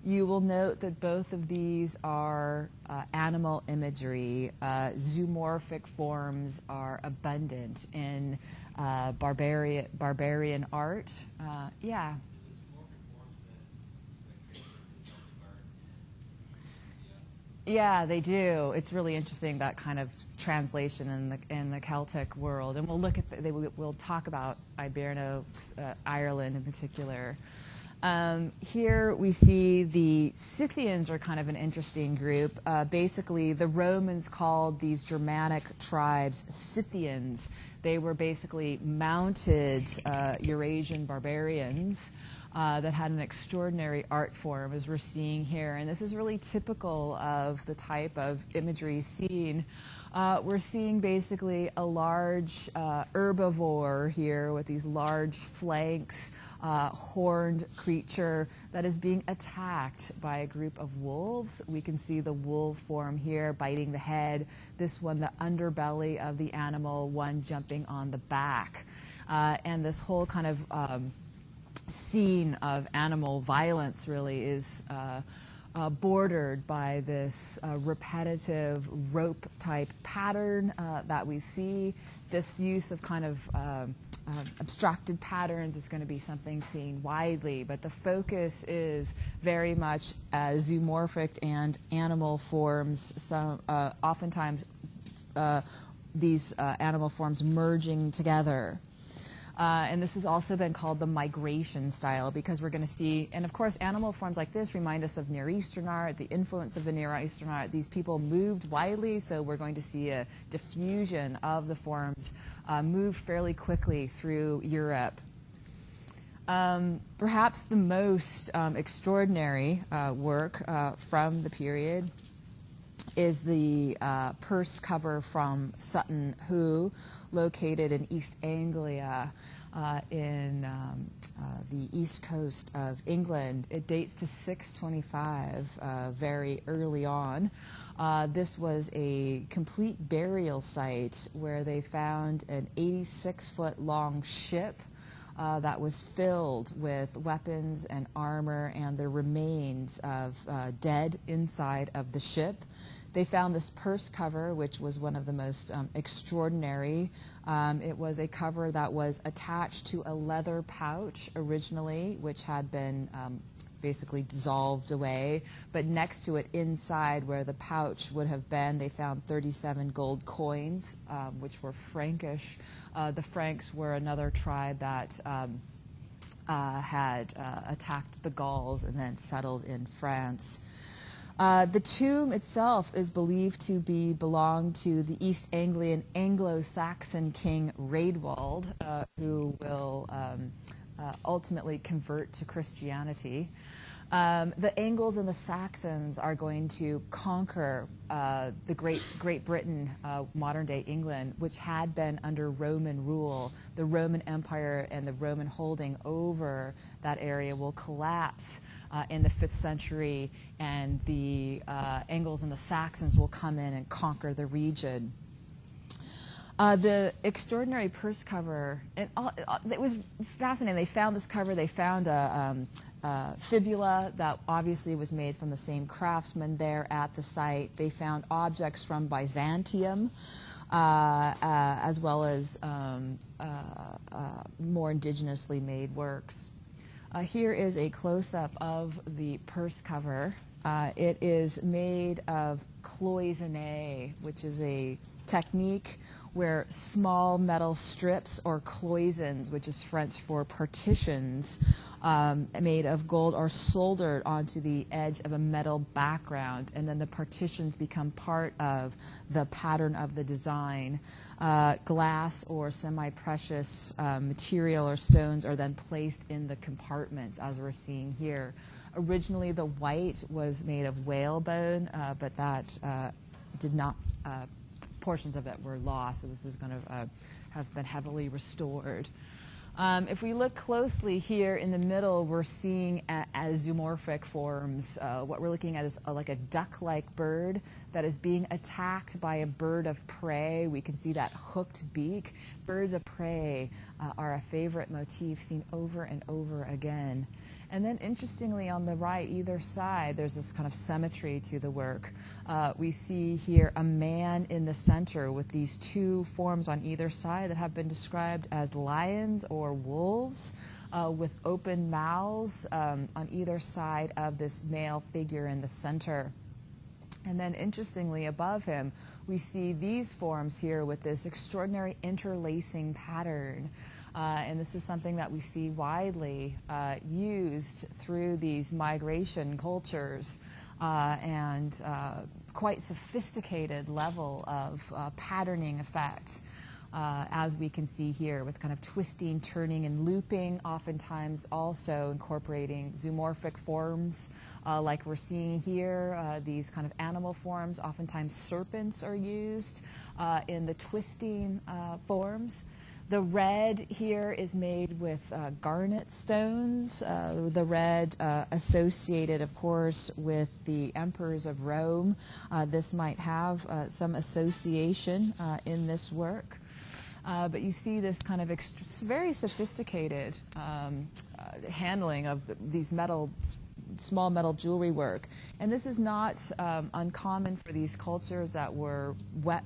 You will note that both of these are animal imagery. Zoomorphic forms are abundant in barbarian art. Yeah. Yeah, they do. It's really interesting, that kind of translation in the Celtic world, and we'll look at we'll talk about Iberno, Ireland in particular. Here we see the Scythians are kind of an interesting group. Basically, the Romans called these Germanic tribes Scythians. They were basically mounted Eurasian barbarians that had an extraordinary art form, as we're seeing here. And this is really typical of the type of imagery seen. We're seeing basically a large herbivore here with these large flanks, horned creature that is being attacked by a group of wolves. We can see the wolf form here biting the head, this one the underbelly of the animal, one jumping on the back. And this whole kind of scene of animal violence really is bordered by this repetitive rope-type pattern that we see. This use of kind of abstracted patterns is going to be something seen widely, but the focus is very much zoomorphic and animal forms. Some oftentimes these animal forms merging together. And this has also been called the migration style, because we're going to see, and of course animal forms like this remind us of Near Eastern art, the influence of the Near Eastern art. These people moved widely, so we're going to see a diffusion of the forms move fairly quickly through Europe. Perhaps the most extraordinary work from the period is the purse cover from Sutton Hoo, located in East Anglia in the east coast of England. It dates to 625, very early on. This was a complete burial site where they found an 86-foot long ship that was filled with weapons and armor and the remains of dead inside of the ship. They found this purse cover, which was one of the most extraordinary. It was a cover that was attached to a leather pouch originally, which had been basically dissolved away. But next to it, inside where the pouch would have been, they found 37 gold coins, which were Frankish. The Franks were another tribe that had attacked the Gauls and then settled in France. The tomb itself is believed to belong to the East Anglian Anglo-Saxon king Raedwald, who will ultimately convert to Christianity. The Angles and the Saxons are going to conquer the Great Britain, modern-day England, which had been under Roman rule. The Roman Empire and the Roman holding over that area will collapse in the 5th century, and the Angles and the Saxons will come in and conquer the region. The extraordinary purse cover, it was fascinating. They found this cover. They found a fibula that obviously was made from the same craftsman there at the site. They found objects from Byzantium, as well as more indigenously made works. Here is a close-up of the purse cover. It is made of cloisonné, which is a technique where small metal strips, or cloisons, which is French for partitions, made of gold, are soldered onto the edge of a metal background, and then the partitions become part of the pattern of the design. Glass or semi-precious material or stones are then placed in the compartments, as we're seeing here. Originally, the white was made of whalebone, but that did not, portions of it were lost, so this is going to have been heavily restored. If we look closely here in the middle, we're seeing as zoomorphic forms. What we're looking at is like a duck-like bird that is being attacked by a bird of prey. We can see that hooked beak. Birds of prey are a favorite motif seen over and over again. And then interestingly, on the right, either side, there's this kind of symmetry to the work. We see here a man in the center with these two forms on either side that have been described as lions or wolves with open mouths on either side of this male figure in the center. And then interestingly, above him, we see these forms here with this extraordinary interlacing pattern. And this is something that we see widely used through these migration cultures and quite sophisticated level of patterning effect, as we can see here with kind of twisting, turning, and looping, oftentimes also incorporating zoomorphic forms like we're seeing here. These kind of animal forms, oftentimes serpents are used in the twisting forms. The red here is made with garnet stones, the red associated, of course, with the emperors of Rome. This might have some association in this work. But you see this kind of very sophisticated handling of these small metal jewelry work. And this is not uncommon for these cultures that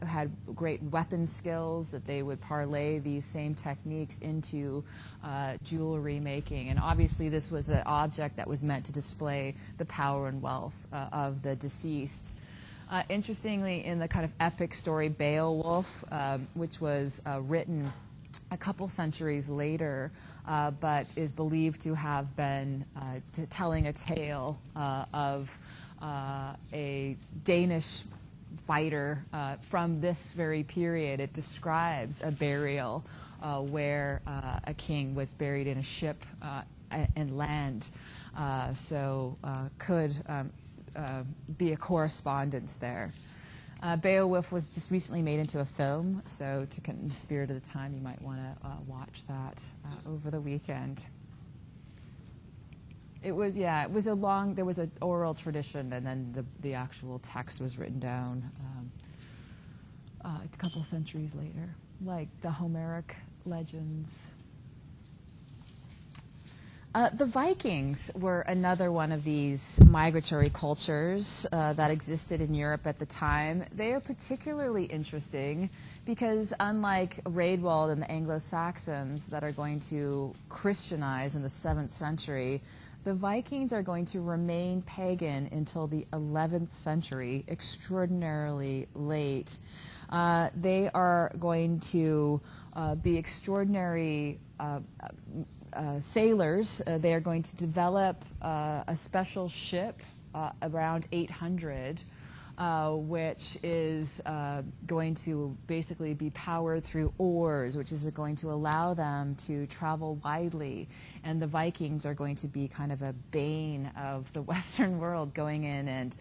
had great weapon skills, that they would parlay these same techniques into jewelry making. And obviously this was an object that was meant to display the power and wealth of the deceased. Interestingly, in the kind of epic story Beowulf, which was written a couple centuries later, but is believed to have been telling a tale of a Danish fighter from this very period. It describes a burial where a king was buried in a ship and land, so could be a correspondence there. Beowulf was just recently made into a film, so in the spirit of the time, you might want to watch that over the weekend. There was an oral tradition, and then the actual text was written down a couple centuries later, like the Homeric legends. The Vikings were another one of these migratory cultures that existed in Europe at the time. They are particularly interesting because unlike Raedwald and the Anglo-Saxons that are going to Christianize in the 7th century, the Vikings are going to remain pagan until the 11th century, extraordinarily late. They are going to be extraordinary sailors. They are going to develop a special ship around 800, which is going to basically be powered through oars, which is going to allow them to travel widely. And the Vikings are going to be kind of a bane of the Western world, going in and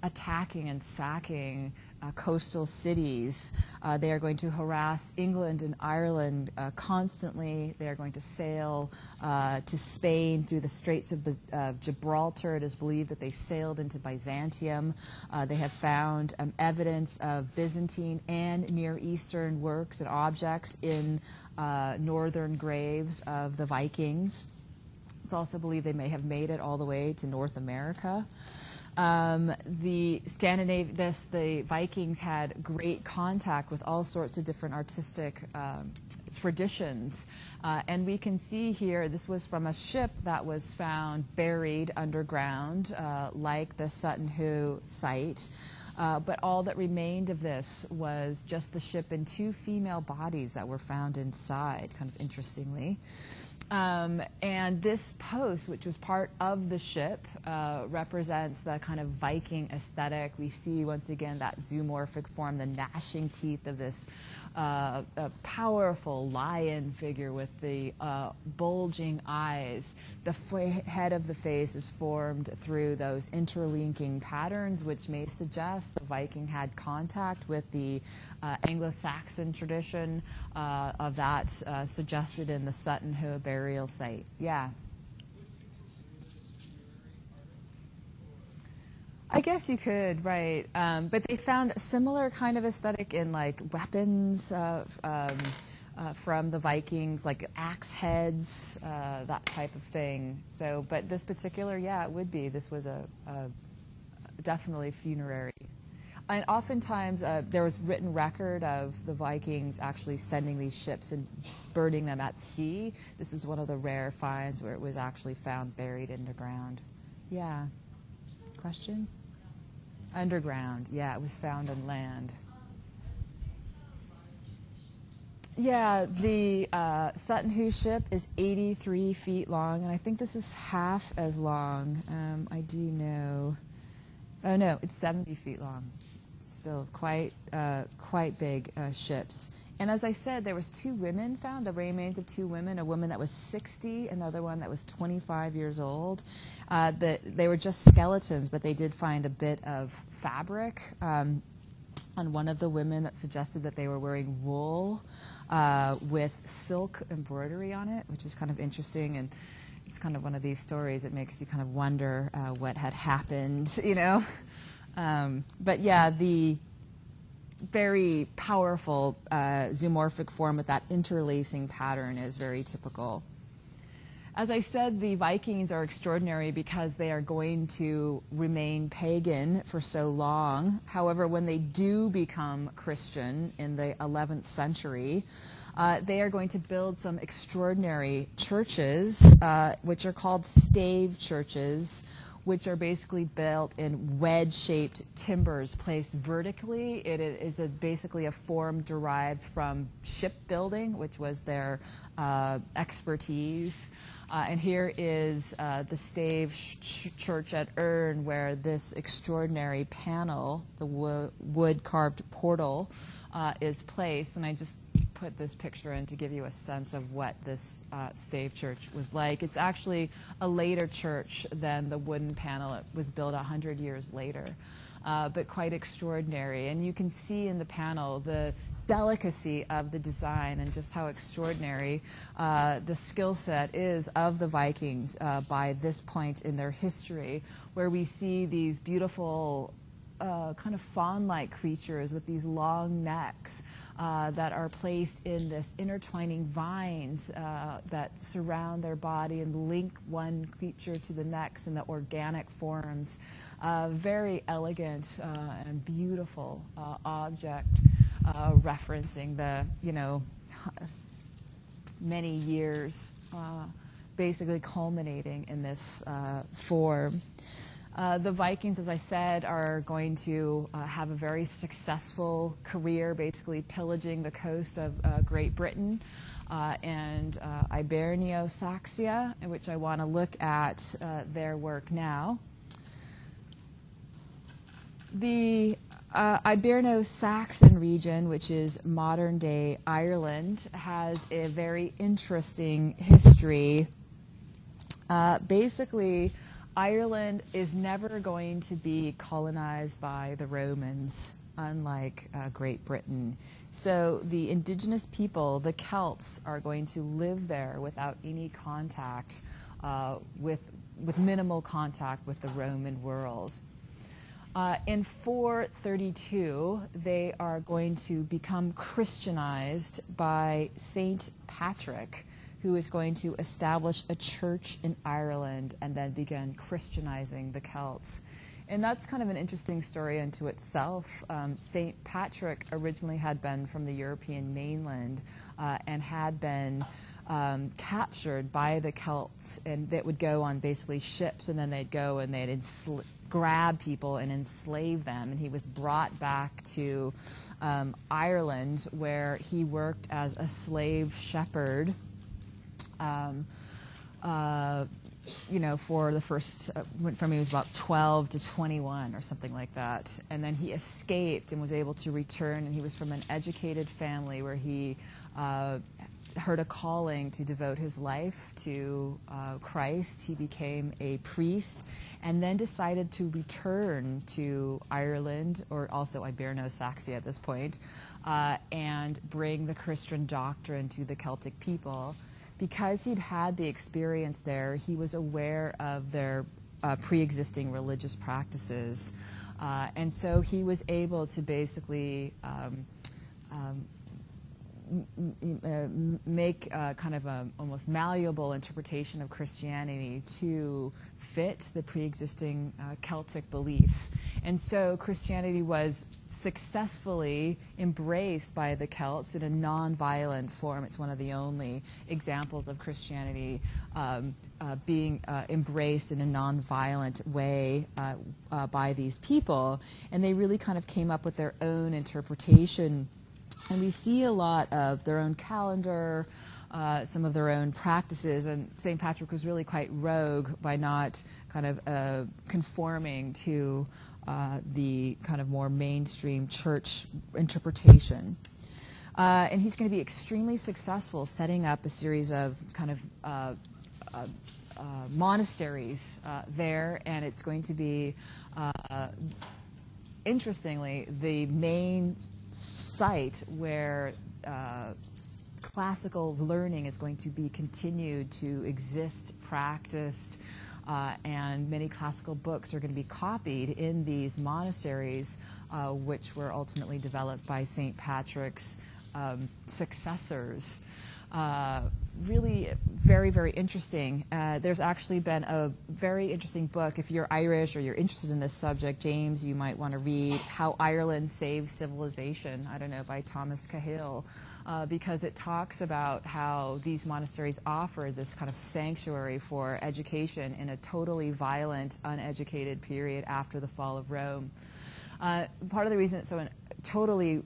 attacking and sacking coastal cities. They are going to harass England and Ireland constantly. They are going to sail to Spain through the Straits of Gibraltar. It is believed that they sailed into Byzantium. They have found evidence of Byzantine and Near Eastern works and objects in northern graves of the Vikings. It's also believed they may have made it all the way to North America. The Vikings had great contact with all sorts of different artistic traditions. And we can see here, this was from a ship that was found buried underground, like the Sutton Hoo site. But all that remained of this was just the ship and 2 female bodies that were found inside, kind of interestingly. And this post, which was part of the ship, represents the kind of Viking aesthetic. We see, once again, that zoomorphic form, the gnashing teeth of this powerful lion figure with the bulging eyes. head of the face is formed through those interlinking patterns, which may suggest the Viking had contact with the Anglo-Saxon tradition of that suggested in the Sutton Hoo burial site. Yeah. I guess you could, right? But they found a similar kind of aesthetic in like weapons from the Vikings, like axe heads, that type of thing. So, but this particular, yeah, it would be. This was a definitely funerary. And oftentimes there was written record of the Vikings actually sending these ships and burning them at sea. This is one of the rare finds where it was actually found buried underground. Yeah. Question? Underground. Yeah, it was found on land. Yeah, the Sutton Hoo ship is 83 feet long, and I think this is half as long. I do know. Oh no, it's 70 feet long. Still quite big ships. And as I said, there was 2 women found, the remains of 2 women. A woman that was 60, another one that was 25 years old. They were just skeletons, but they did find a bit of fabric on one of the women that suggested that they were wearing wool with silk embroidery on it, which is kind of interesting. And it's kind of one of these stories. It makes you kind of wonder what had happened, you know. But yeah, the very powerful zoomorphic form with that interlacing pattern is very typical. As I said, the Vikings are extraordinary because they are going to remain pagan for so long. However, when they do become Christian in the 11th century, they are going to build some extraordinary churches, which are called stave churches, which are basically built in wedge-shaped timbers placed vertically. It is basically a form derived from shipbuilding, which was their expertise. And here is the stave church at Erne, where this extraordinary panel, the wood-carved portal, is placed. And I just put this picture in to give you a sense of what this stave church was like. It's actually a later church than the wooden panel. It was built 100 years later, but quite extraordinary. And you can see in the panel the delicacy of the design and just how extraordinary the skill set is of the Vikings by this point in their history, where we see these beautiful kind of fawn-like creatures with these long necks that are placed in this intertwining vines that surround their body and link one creature to the next in the organic forms. Very elegant and beautiful object, referencing the, many years, basically culminating in this form. The Vikings, as I said, are going to have a very successful career, basically pillaging the coast of Great Britain and Ibernia-Saxia, in which I want to look at their work now. The Iberno-Saxon region, which is modern-day Ireland, has a very interesting history. Basically, Ireland is never going to be colonized by the Romans, unlike Great Britain. So the indigenous people, the Celts, are going to live there without any contact, with minimal contact with the Roman world. In 432, they are going to become Christianized by Saint Patrick, who is going to establish a church in Ireland and then begin Christianizing the Celts. And that's kind of an interesting story unto itself. Saint Patrick originally had been from the European mainland and had been captured by the Celts, and that would go on basically ships, and then they'd go and they'd grab people and enslave them. And he was brought back to Ireland, where he worked as a slave shepherd. For the first, went from he was about 12 to 21 or something like that. And then he escaped and was able to return, and he was from an educated family where he heard a calling to devote his life to Christ. He became a priest and then decided to return to Ireland, or also Iberno-Saxia at this point, and bring the Christian doctrine to the Celtic people. Because he'd had the experience there, he was aware of their pre-existing religious practices. And so he was able to basically make kind of a almost malleable interpretation of Christianity to fit the pre-existing Celtic beliefs. And so Christianity was successfully embraced by the Celts in a non-violent form. It's one of the only examples of Christianity being embraced in a non-violent way by these people. And they really kind of came up with their own interpretation. And we see a lot of their own calendar, some of their own practices, and St. Patrick was really quite rogue by not kind of conforming to the kind of more mainstream church interpretation. And he's going to be extremely successful setting up a series of kind of monasteries there, and it's going to be, interestingly, the main site where classical learning is going to be continued to exist, practiced, and many classical books are going to be copied in these monasteries, which were ultimately developed by St. Patrick's successors. Really very, very interesting. There's actually been a very interesting book. If you're Irish or you're interested in this subject, James, you might want to read How Ireland Saved Civilization, I don't know, by Thomas Cahill, because it talks about how these monasteries offer this kind of sanctuary for education in a totally violent, uneducated period after the fall of Rome. Part of the reason it's so totally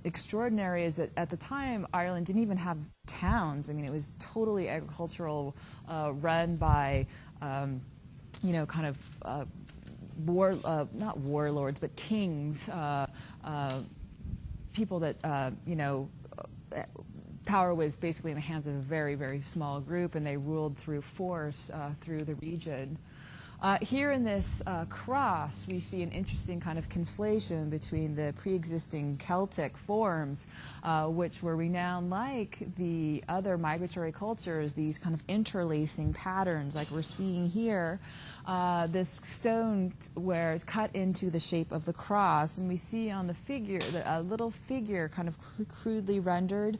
extraordinary is that at the time Ireland didn't even have towns. I mean, it was totally agricultural, run by, kind of not warlords, but kings, people that, power was basically in the hands of a very, very small group, and they ruled through force through the region. Here in this cross, we see an interesting kind of conflation between the pre-existing Celtic forms, which were renowned like the other migratory cultures, these kind of interlacing patterns like we're seeing here. This stone where it's cut into the shape of the cross, and we see on the figure, a little figure kind of crudely rendered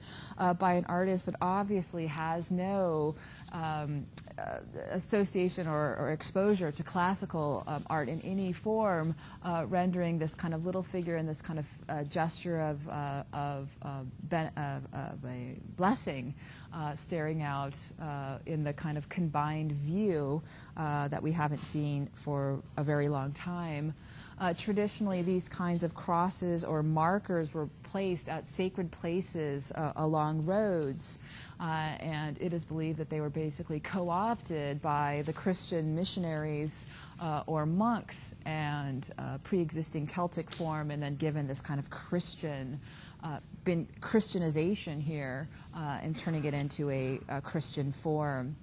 by an artist that obviously has no association or exposure to classical art in any form, rendering this kind of little figure and this kind of gesture of a blessing staring out in the kind of combined view that we haven't seen for a very long time. Traditionally, these kinds of crosses or markers were placed at sacred places along roads. And it is believed that they were basically co-opted by the Christian missionaries or monks and pre-existing Celtic form, and then given this kind of Christianization here and turning it into a Christian form.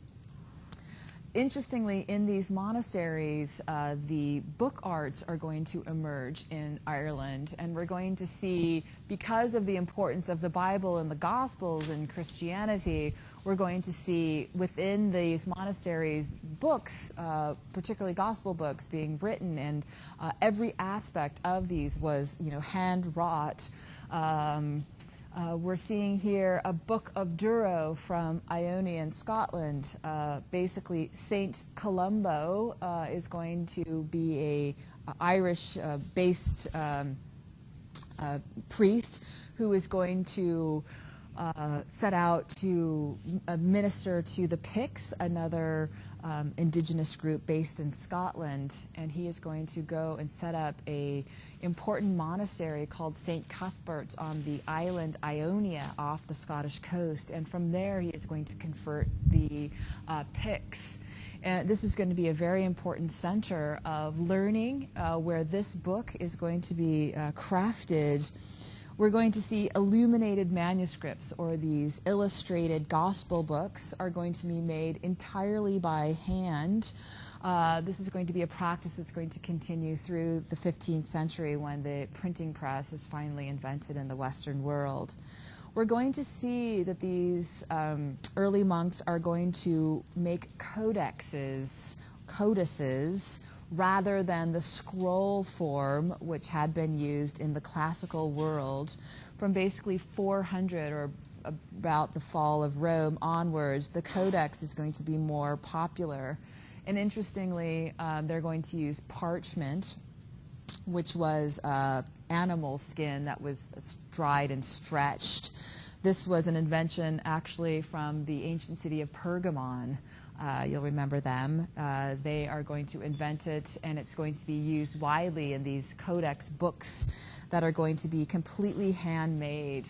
Interestingly, in these monasteries, the book arts are going to emerge in Ireland, and we're going to see, because of the importance of the Bible and the Gospels in Christianity, we're going to see within these monasteries books, particularly Gospel books, being written, and every aspect of these was, hand-wrought. We're seeing here a Book of Duro from Ionian Scotland. Basically, Saint Columbo is going to be a Irish-based priest who is going to set out to minister to the Picts, another indigenous group based in Scotland, and he is going to go and set up a important monastery called St. Cuthbert's on the island Ionia off the Scottish coast, and from there he is going to convert the Picts. And this is going to be a very important center of learning where this book is going to be crafted We're going to see illuminated manuscripts, or these illustrated gospel books are going to be made entirely by hand. This is going to be a practice that's going to continue through the 15th century when the printing press is finally invented in the Western world. We're going to see that these early monks are going to make codices, rather than the scroll form which had been used in the classical world. From basically 400 or about the fall of Rome onwards, the codex is going to be more popular. And interestingly, they're going to use parchment, which was animal skin that was dried and stretched. This was an invention actually from the ancient city of Pergamon. You'll remember them. They are going to invent it, and it's going to be used widely in these codex books that are going to be completely handmade.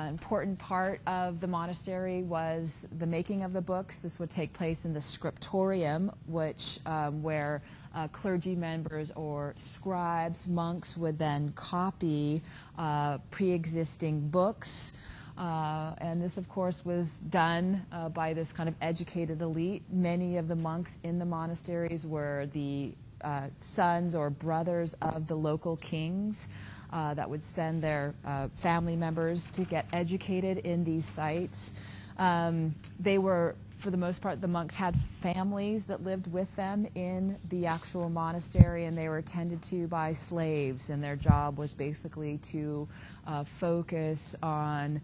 Important part of the monastery was the making of the books. This would take place in the scriptorium, where clergy members or scribes, monks would then copy pre-existing books. And this, of course, was done by this kind of educated elite. Many of the monks in the monasteries were the sons or brothers of the local kings that would send their family members to get educated in these sites. They were, for the most part, the monks had families that lived with them in the actual monastery, and they were tended to by slaves, and their job was basically to focus on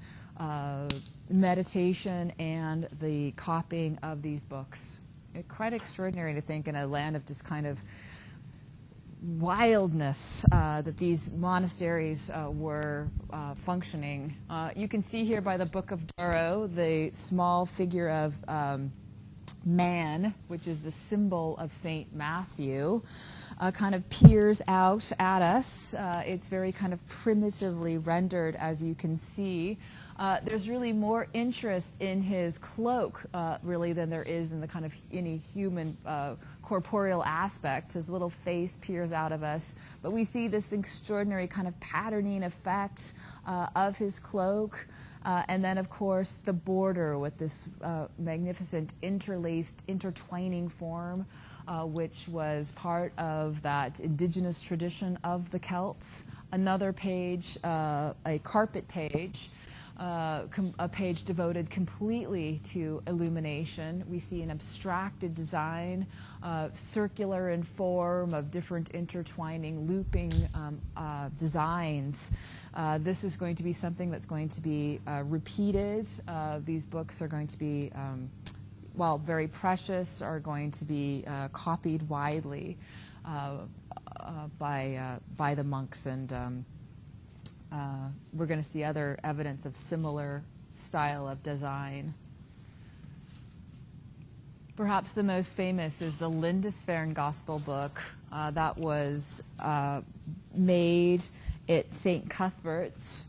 meditation and the copying of these books. Quite extraordinary to think in a land of just kind of wildness that these monasteries were functioning. You can see here by the Book of Durrow the small figure of man, which is the symbol of St. Matthew, kind of peers out at us. It's very kind of primitively rendered, as you can see. There's really more interest in his cloak, really, than there is in the kind of any human corporeal aspect. His little face peers out of us, but we see this extraordinary kind of patterning effect of his cloak. And then, of course, the border with this magnificent interlaced, intertwining form, which was part of that indigenous tradition of the Celts. Another page, a carpet page, a page devoted completely to illumination. We see an abstracted design, circular in form, of different intertwining, looping designs. This is going to be something that's going to be repeated. These books are going to be, while very precious, are going to be copied widely by the monks, and we're going to see other evidence of similar style of design. Perhaps the most famous is the Lindisfarne Gospel book that was made at St. Cuthbert's.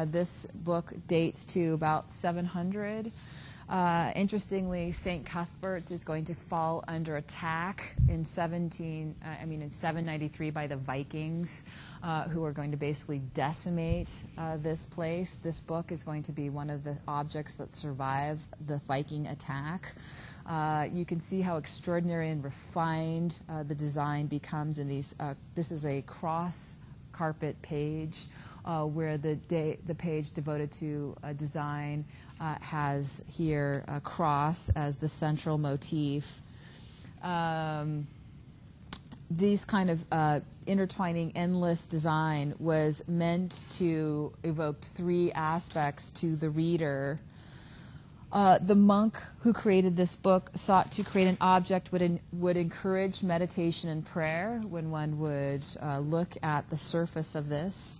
This book dates to about 700. Interestingly, St. Cuthbert's is going to fall under attack in 793 by the Vikings, who are going to basically decimate this place. This book is going to be one of the objects that survive the Viking attack. You can see how extraordinary and refined the design becomes in these. This is a cross carpet page where the page devoted to design has here a cross as the central motif. These kind of intertwining endless design was meant to evoke three aspects to the reader. The monk who created this book sought to create an object would encourage meditation and prayer when one would look at the surface of this.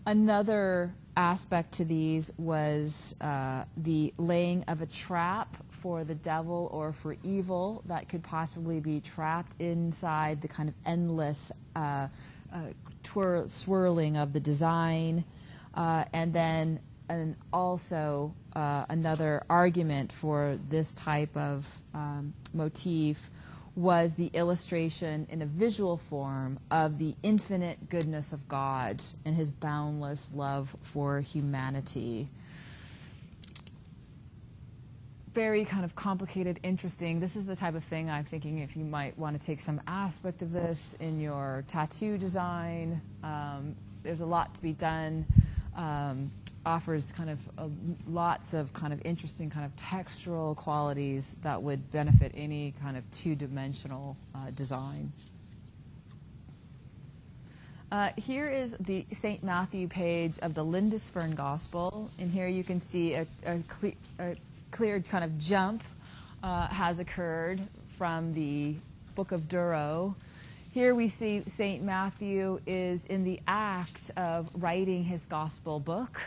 Another aspect to these was the laying of a trap for the devil or for evil that could possibly be trapped inside the kind of endless swirling of the design. And then also another argument for this type of motif was the illustration in a visual form of the infinite goodness of God and his boundless love for humanity. Very kind of complicated, interesting. This is the type of thing I'm thinking if you might want to take some aspect of this in your tattoo design. There's a lot to be done. Offers kind of lots of kind of interesting kind of textural qualities that would benefit any kind of two-dimensional design. Here is the St. Matthew page of the Lindisfarne Gospel, and here you can see a clear kind of jump has occurred from the Book of Durrow. Here we see St. Matthew is in the act of writing his gospel book.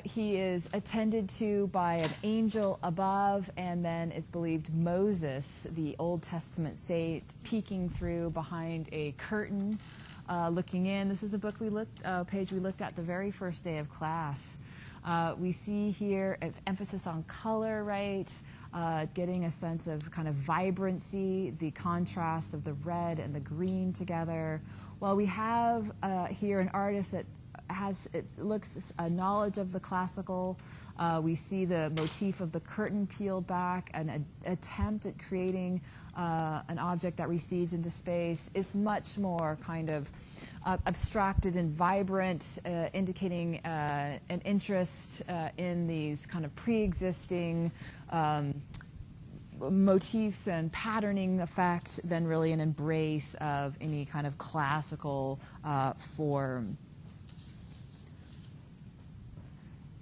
He is attended to by an angel above, and then it's believed Moses, the Old Testament saint, peeking through behind a curtain, looking in. This is a book page we looked at the very first day of class. We see here an emphasis on color, right? Getting a sense of kind of vibrancy, the contrast of the red and the green together. Well, we have here an artist that looks a knowledge of the classical. We see the motif of the curtain peeled back, an attempt at creating an object that recedes into space. Is much more kind of abstracted and vibrant, indicating an interest in these kind of pre-existing motifs and patterning effect than really an embrace of any kind of classical form.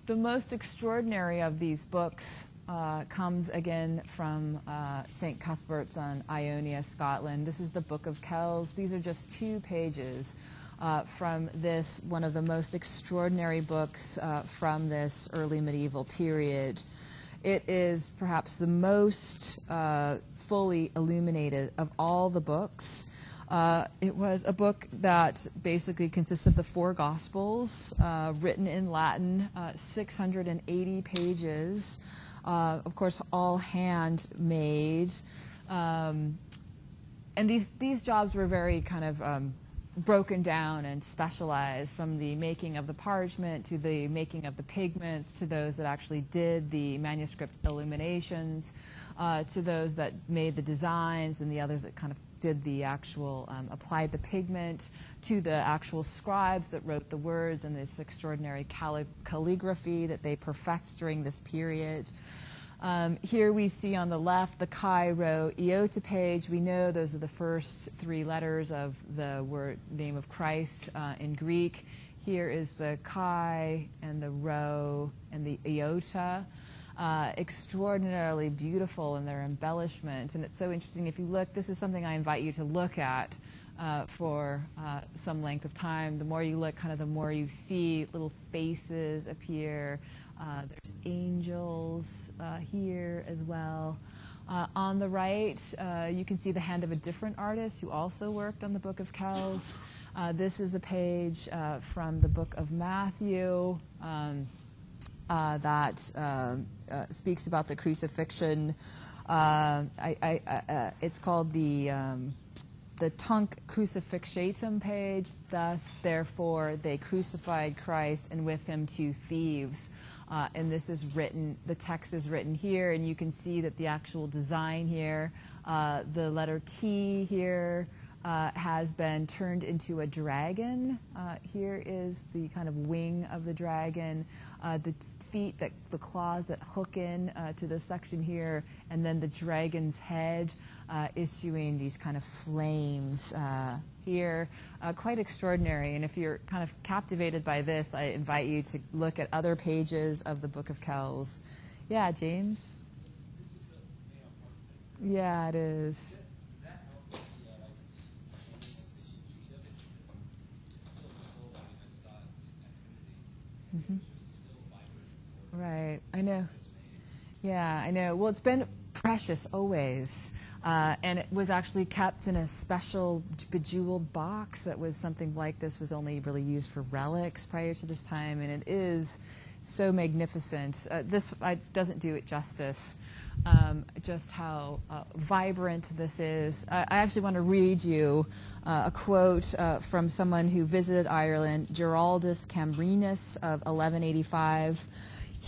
The most extraordinary of these books comes again from St. Cuthbert's on Ionia, Scotland. This is the Book of Kells. These are just 2 pages from this, one of the most extraordinary books from this early medieval period. It is perhaps the most fully illuminated of all the books. It was a book that basically consists of the 4 Gospels, written in Latin, 680 pages, of course, all handmade. And these jobs were very kind of broken down and specialized, from the making of the parchment to the making of the pigments to those that actually did the manuscript illuminations, to those that made the designs, and the others that kind of did the actual, applied the pigment, to the actual scribes that wrote the words and this extraordinary calligraphy that they perfect during this period. Here we see on the left the Chi Rho Iota page. We know those are the first 3 letters of the name of Christ in Greek. Here is the Chi and the Rho and the Iota. Extraordinarily beautiful in their embellishment. And it's so interesting. If you look, this is something I invite you to look at for some length of time. The more you look, kind of the more you see little faces appear. There's angels here as well. On the right, you can see the hand of a different artist who also worked on the Book of Kells. This is a page from the Book of Matthew that speaks about the crucifixion. It's called the Tunc Crucifixatum page. Thus, therefore, they crucified Christ, and with him 2 thieves. And this is written, the text is written here, and you can see that the actual design here, the letter T here has been turned into a dragon. Here is the kind of wing of the dragon, the feet, the claws that hook in to this section here, and then the dragon's head issuing these kind of flames here. Quite extraordinary. And if you're kind of captivated by this, I invite you to look at other pages of the Book of Kells. Yeah, James? This is the main part. Yeah, it is. Does that help with the like the understanding of the beauty of it? Because it's still visible. I mean, I saw it in that Trinity, and it was just still vibrant. Right. I know. Yeah, I know. Well, it's been precious always. And it was actually kept in a special bejeweled box that was something like this, was only really used for relics prior to this time, and it is so magnificent. This doesn't do it justice. just how vibrant this is. I actually want to read you a quote from someone who visited Ireland, Geraldus Cambrinus of 1185.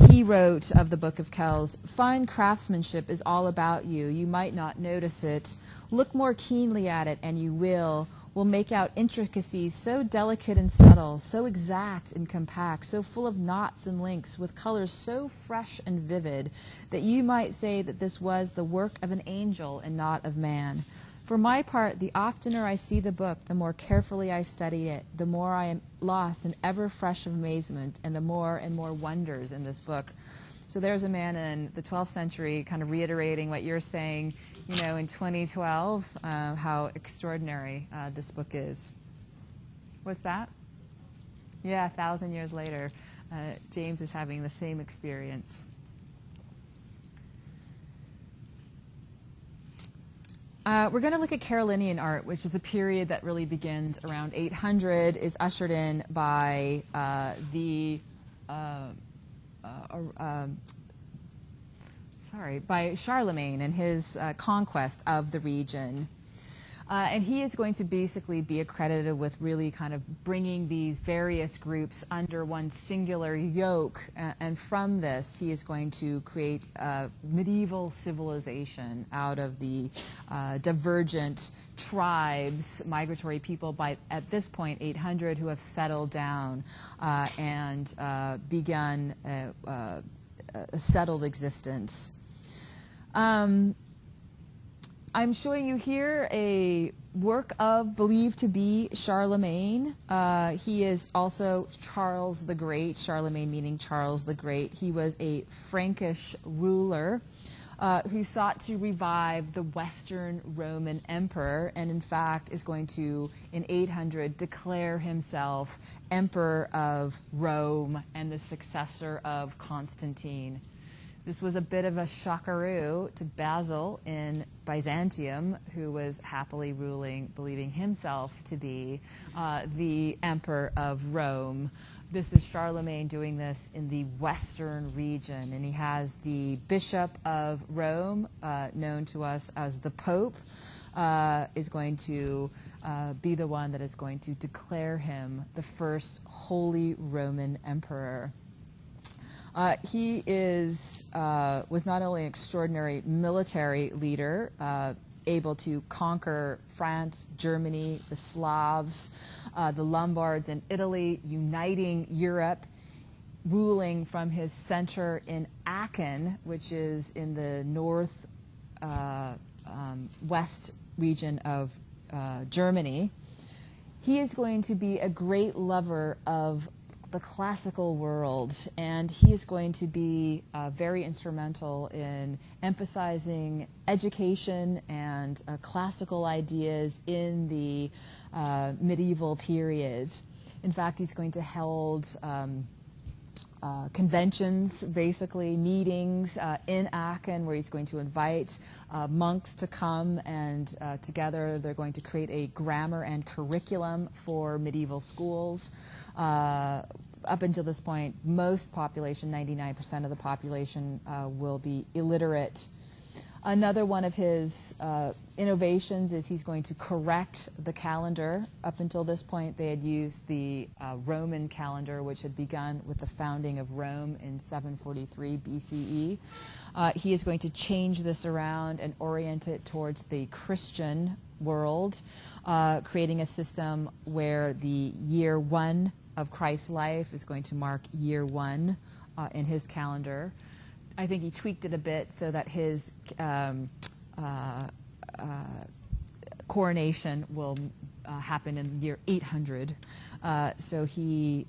He wrote of the Book of Kells, "Fine craftsmanship is all about you. You might not notice it. Look more keenly at it, and you will make out intricacies so delicate and subtle, so exact and compact, so full of knots and links, with colors so fresh and vivid, that you might say that this was the work of an angel and not of man. For my part, the oftener I see the book, the more carefully I study it, the more I am lost in ever fresh amazement, and the more wonders in this book." So there's a man in the 12th century kind of reiterating what you're saying, in 2012, how extraordinary this book is. What's that? Yeah, 1,000 years later, James is having the same experience. We're going to look at Carolinian art, which is a period that really begins around 800, is ushered in by by Charlemagne and his conquest of the region. And he is going to basically be accredited with really kind of bringing these various groups under one singular yoke. And from this, he is going to create a medieval civilization out of the divergent tribes, migratory people by, at this point, 800, who have settled down and begun a settled existence. I'm showing you here a work of believed to be Charlemagne. He is also Charles the Great, Charlemagne meaning Charles the Great. He was a Frankish ruler who sought to revive the Western Roman Emperor, and in fact is going to, in 800, declare himself Emperor of Rome and the successor of Constantine. This was a bit of a shockaroo to Basil in Byzantium, who was happily ruling, believing himself to be the emperor of Rome. This is Charlemagne doing this in the western region, and he has the Bishop of Rome, known to us as the Pope, is going to be the one that is going to declare him the first Holy Roman Emperor. He was not only an extraordinary military leader, able to conquer France, Germany, the Slavs, the Lombards, and Italy, uniting Europe, ruling from his center in Aachen, which is in the north west region of Germany. He is going to be a great lover of the classical world, and he is going to be very instrumental in emphasizing education and classical ideas in the medieval period. In fact, he's going to hold conventions, basically meetings in Aachen, where he's going to invite monks to come, and together they're going to create a grammar and curriculum for medieval schools. Up until this point, most population, 99% of the population, will be illiterate. Another one of his innovations is he's going to correct the calendar. Up until this point, they had used the Roman calendar, which had begun with the founding of Rome in 743 BCE. He is going to change this around and orient it towards the Christian world, creating a system where the year 1 of Christ's life is going to mark year 1 in his calendar. I think he tweaked it a bit so that his coronation will happen in the year 800. So he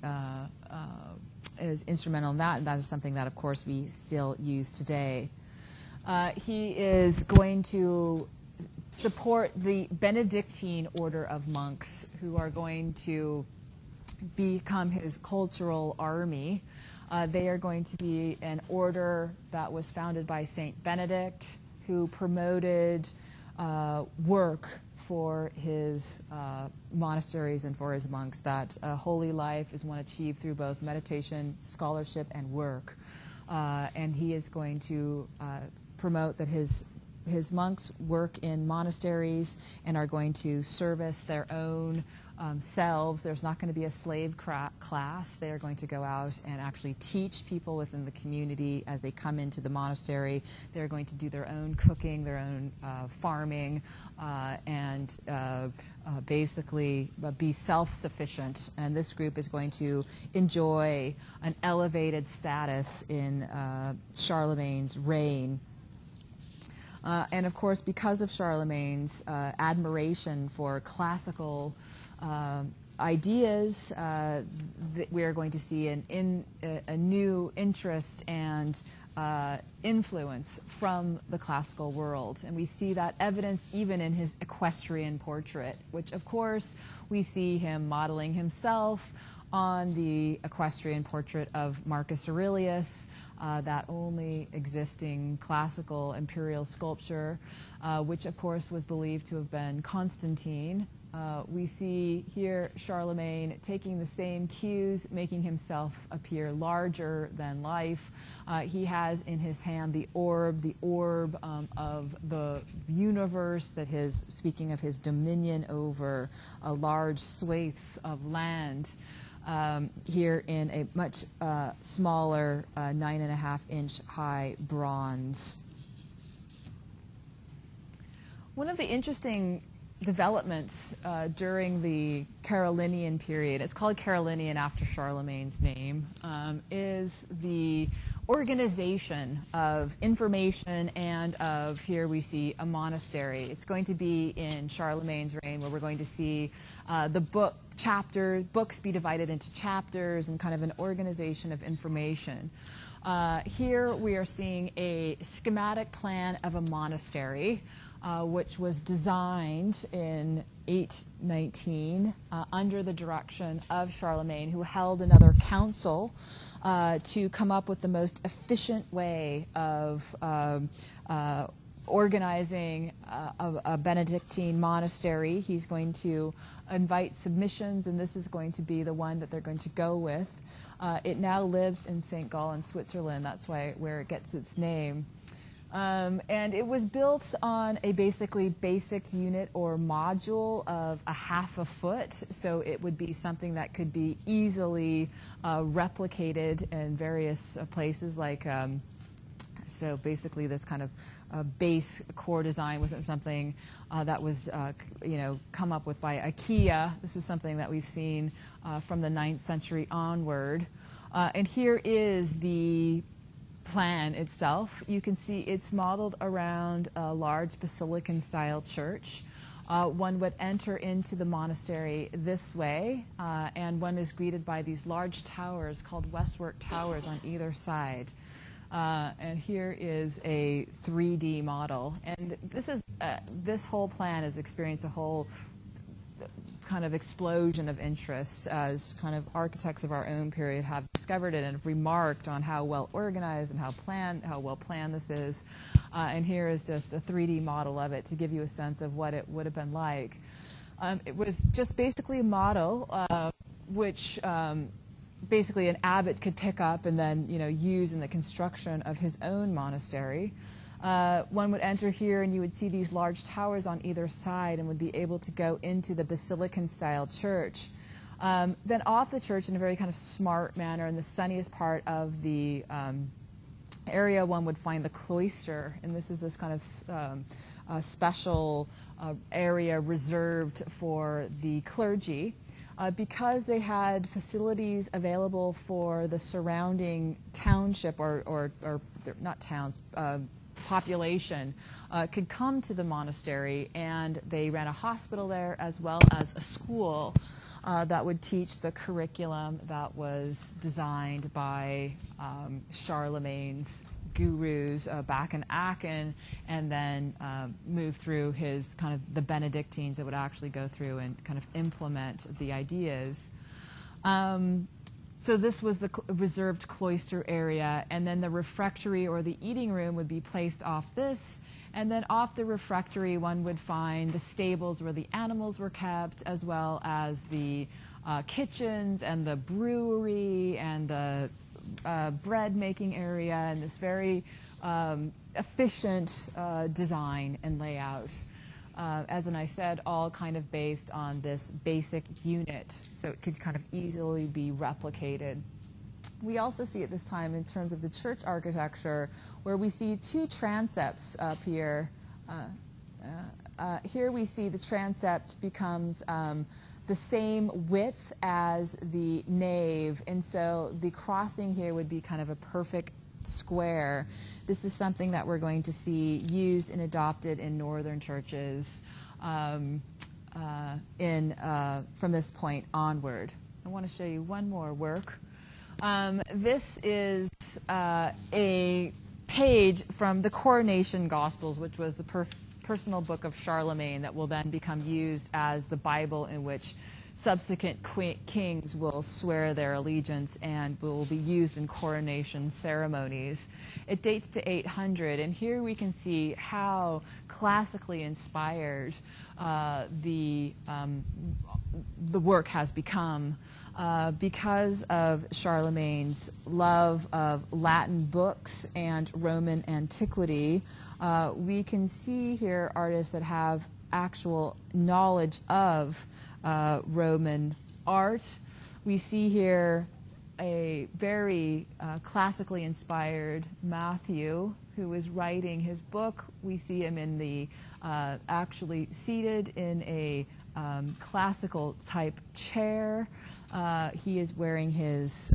is instrumental in that, and that is something that, of course, we still use today. He is going to support the Benedictine order of monks, who are going to become his cultural army. They are going to be an order that was founded by Saint Benedict, who promoted work for his monasteries and for his monks, that a holy life is one achieved through both meditation, scholarship, and work. And he is going to promote that his monks work in monasteries and are going to service their own selves. There's not going to be a slave class. They are going to go out and actually teach people within the community as they come into the monastery. They're going to do their own cooking, their own farming, and basically be self-sufficient. And this group is going to enjoy an elevated status in Charlemagne's reign. And of course, because of Charlemagne's admiration for classical ideas, we are going to see a new interest and influence from the classical world. And we see that evidence even in his equestrian portrait, which of course we see him modeling himself on the equestrian portrait of Marcus Aurelius, that only existing classical imperial sculpture, which of course was believed to have been Constantine. We see here Charlemagne taking the same cues, making himself appear larger than life. He has in his hand the orb of the universe, speaking of his dominion over large swathes of land. Here in a much smaller 9.5-inch high bronze. One of the interesting developments during the Carolingian period, it's called Carolingian after Charlemagne's name, is the organization of information and of, here we see a monastery. It's going to be in Charlemagne's reign where we're going to see the books be divided into chapters and kind of an organization of information. Here we are seeing a schematic plan of a monastery, which was designed in 819 under the direction of Charlemagne, who held another council to come up with the most efficient way of organizing a Benedictine monastery. He's going to invite submissions, and this is going to be the one that they're going to go with. It now lives in St. Gallen, Switzerland. That's where it gets its name. And it was built on a basically basic unit or module of a half a foot, so it would be something that could be easily replicated in various places, like so basically this kind of base core design wasn't something that was come up with by IKEA. This is something that we've seen from the 9th century onward. And here is the plan itself. You can see it's modeled around a large basilican-style church. One would enter into the monastery this way, and one is greeted by these large towers called Westwork Towers on either side. And here is a 3D model. And this whole plan has experienced a whole kind of explosion of interest as kind of architects of our own period have discovered it and have remarked on how well organized and how well planned this is. And here is just a 3D model of it to give you a sense of what it would have been like. It was just basically a model which basically an abbot could pick up and then use in the construction of his own monastery. One would enter here and you would see these large towers on either side and would be able to go into the basilican-style church. Then off the church in a very kind of smart manner, in the sunniest part of the area, one would find the cloister, and this is this kind of special area reserved for the clergy. Because they had facilities available for the surrounding township or not towns, population could come to the monastery, and they ran a hospital there as well as a school that would teach the curriculum that was designed by Charlemagne's gurus back in Aachen, and then move through his kind of the Benedictines that would actually go through and kind of implement the ideas. So this was the reserved cloister area, and then the refectory or the eating room would be placed off this, and then off the refectory one would find the stables where the animals were kept, as well as the kitchens and the brewery and the bread making area, and this very efficient design and layout. As I said, all kind of based on this basic unit, so it could kind of easily be replicated. We also see at this time in terms of the church architecture, where we see two transepts up here. Here we see the transept becomes the same width as the nave, and so the crossing here would be kind of a perfect square. This is something that we're going to see used and adopted in northern churches from this point onward. I want to show you one more work. This is a page from the Coronation Gospels, which was the personal book of Charlemagne that will then become used as the Bible in which subsequent kings will swear their allegiance and will be used in coronation ceremonies. It dates to 800, and here we can see how classically inspired the work has become because of Charlemagne's love of Latin books and Roman antiquity. We can see here artists that have actual knowledge of Roman art. We see here a very classically inspired Matthew who is writing his book. We see him in the actually seated in a classical type chair. He is wearing his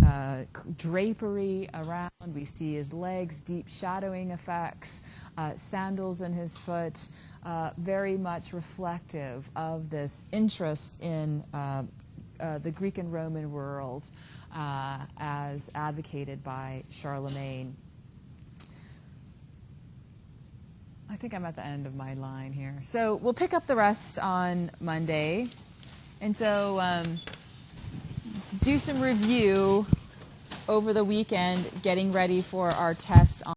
drapery around. We see his legs, deep shadowing effects, sandals in his foot, very much reflective of this interest in the Greek and Roman world as advocated by Charlemagne. I think I'm at the end of my line here. So we'll pick up the rest on Monday. And so do some review over the weekend, getting ready for our test on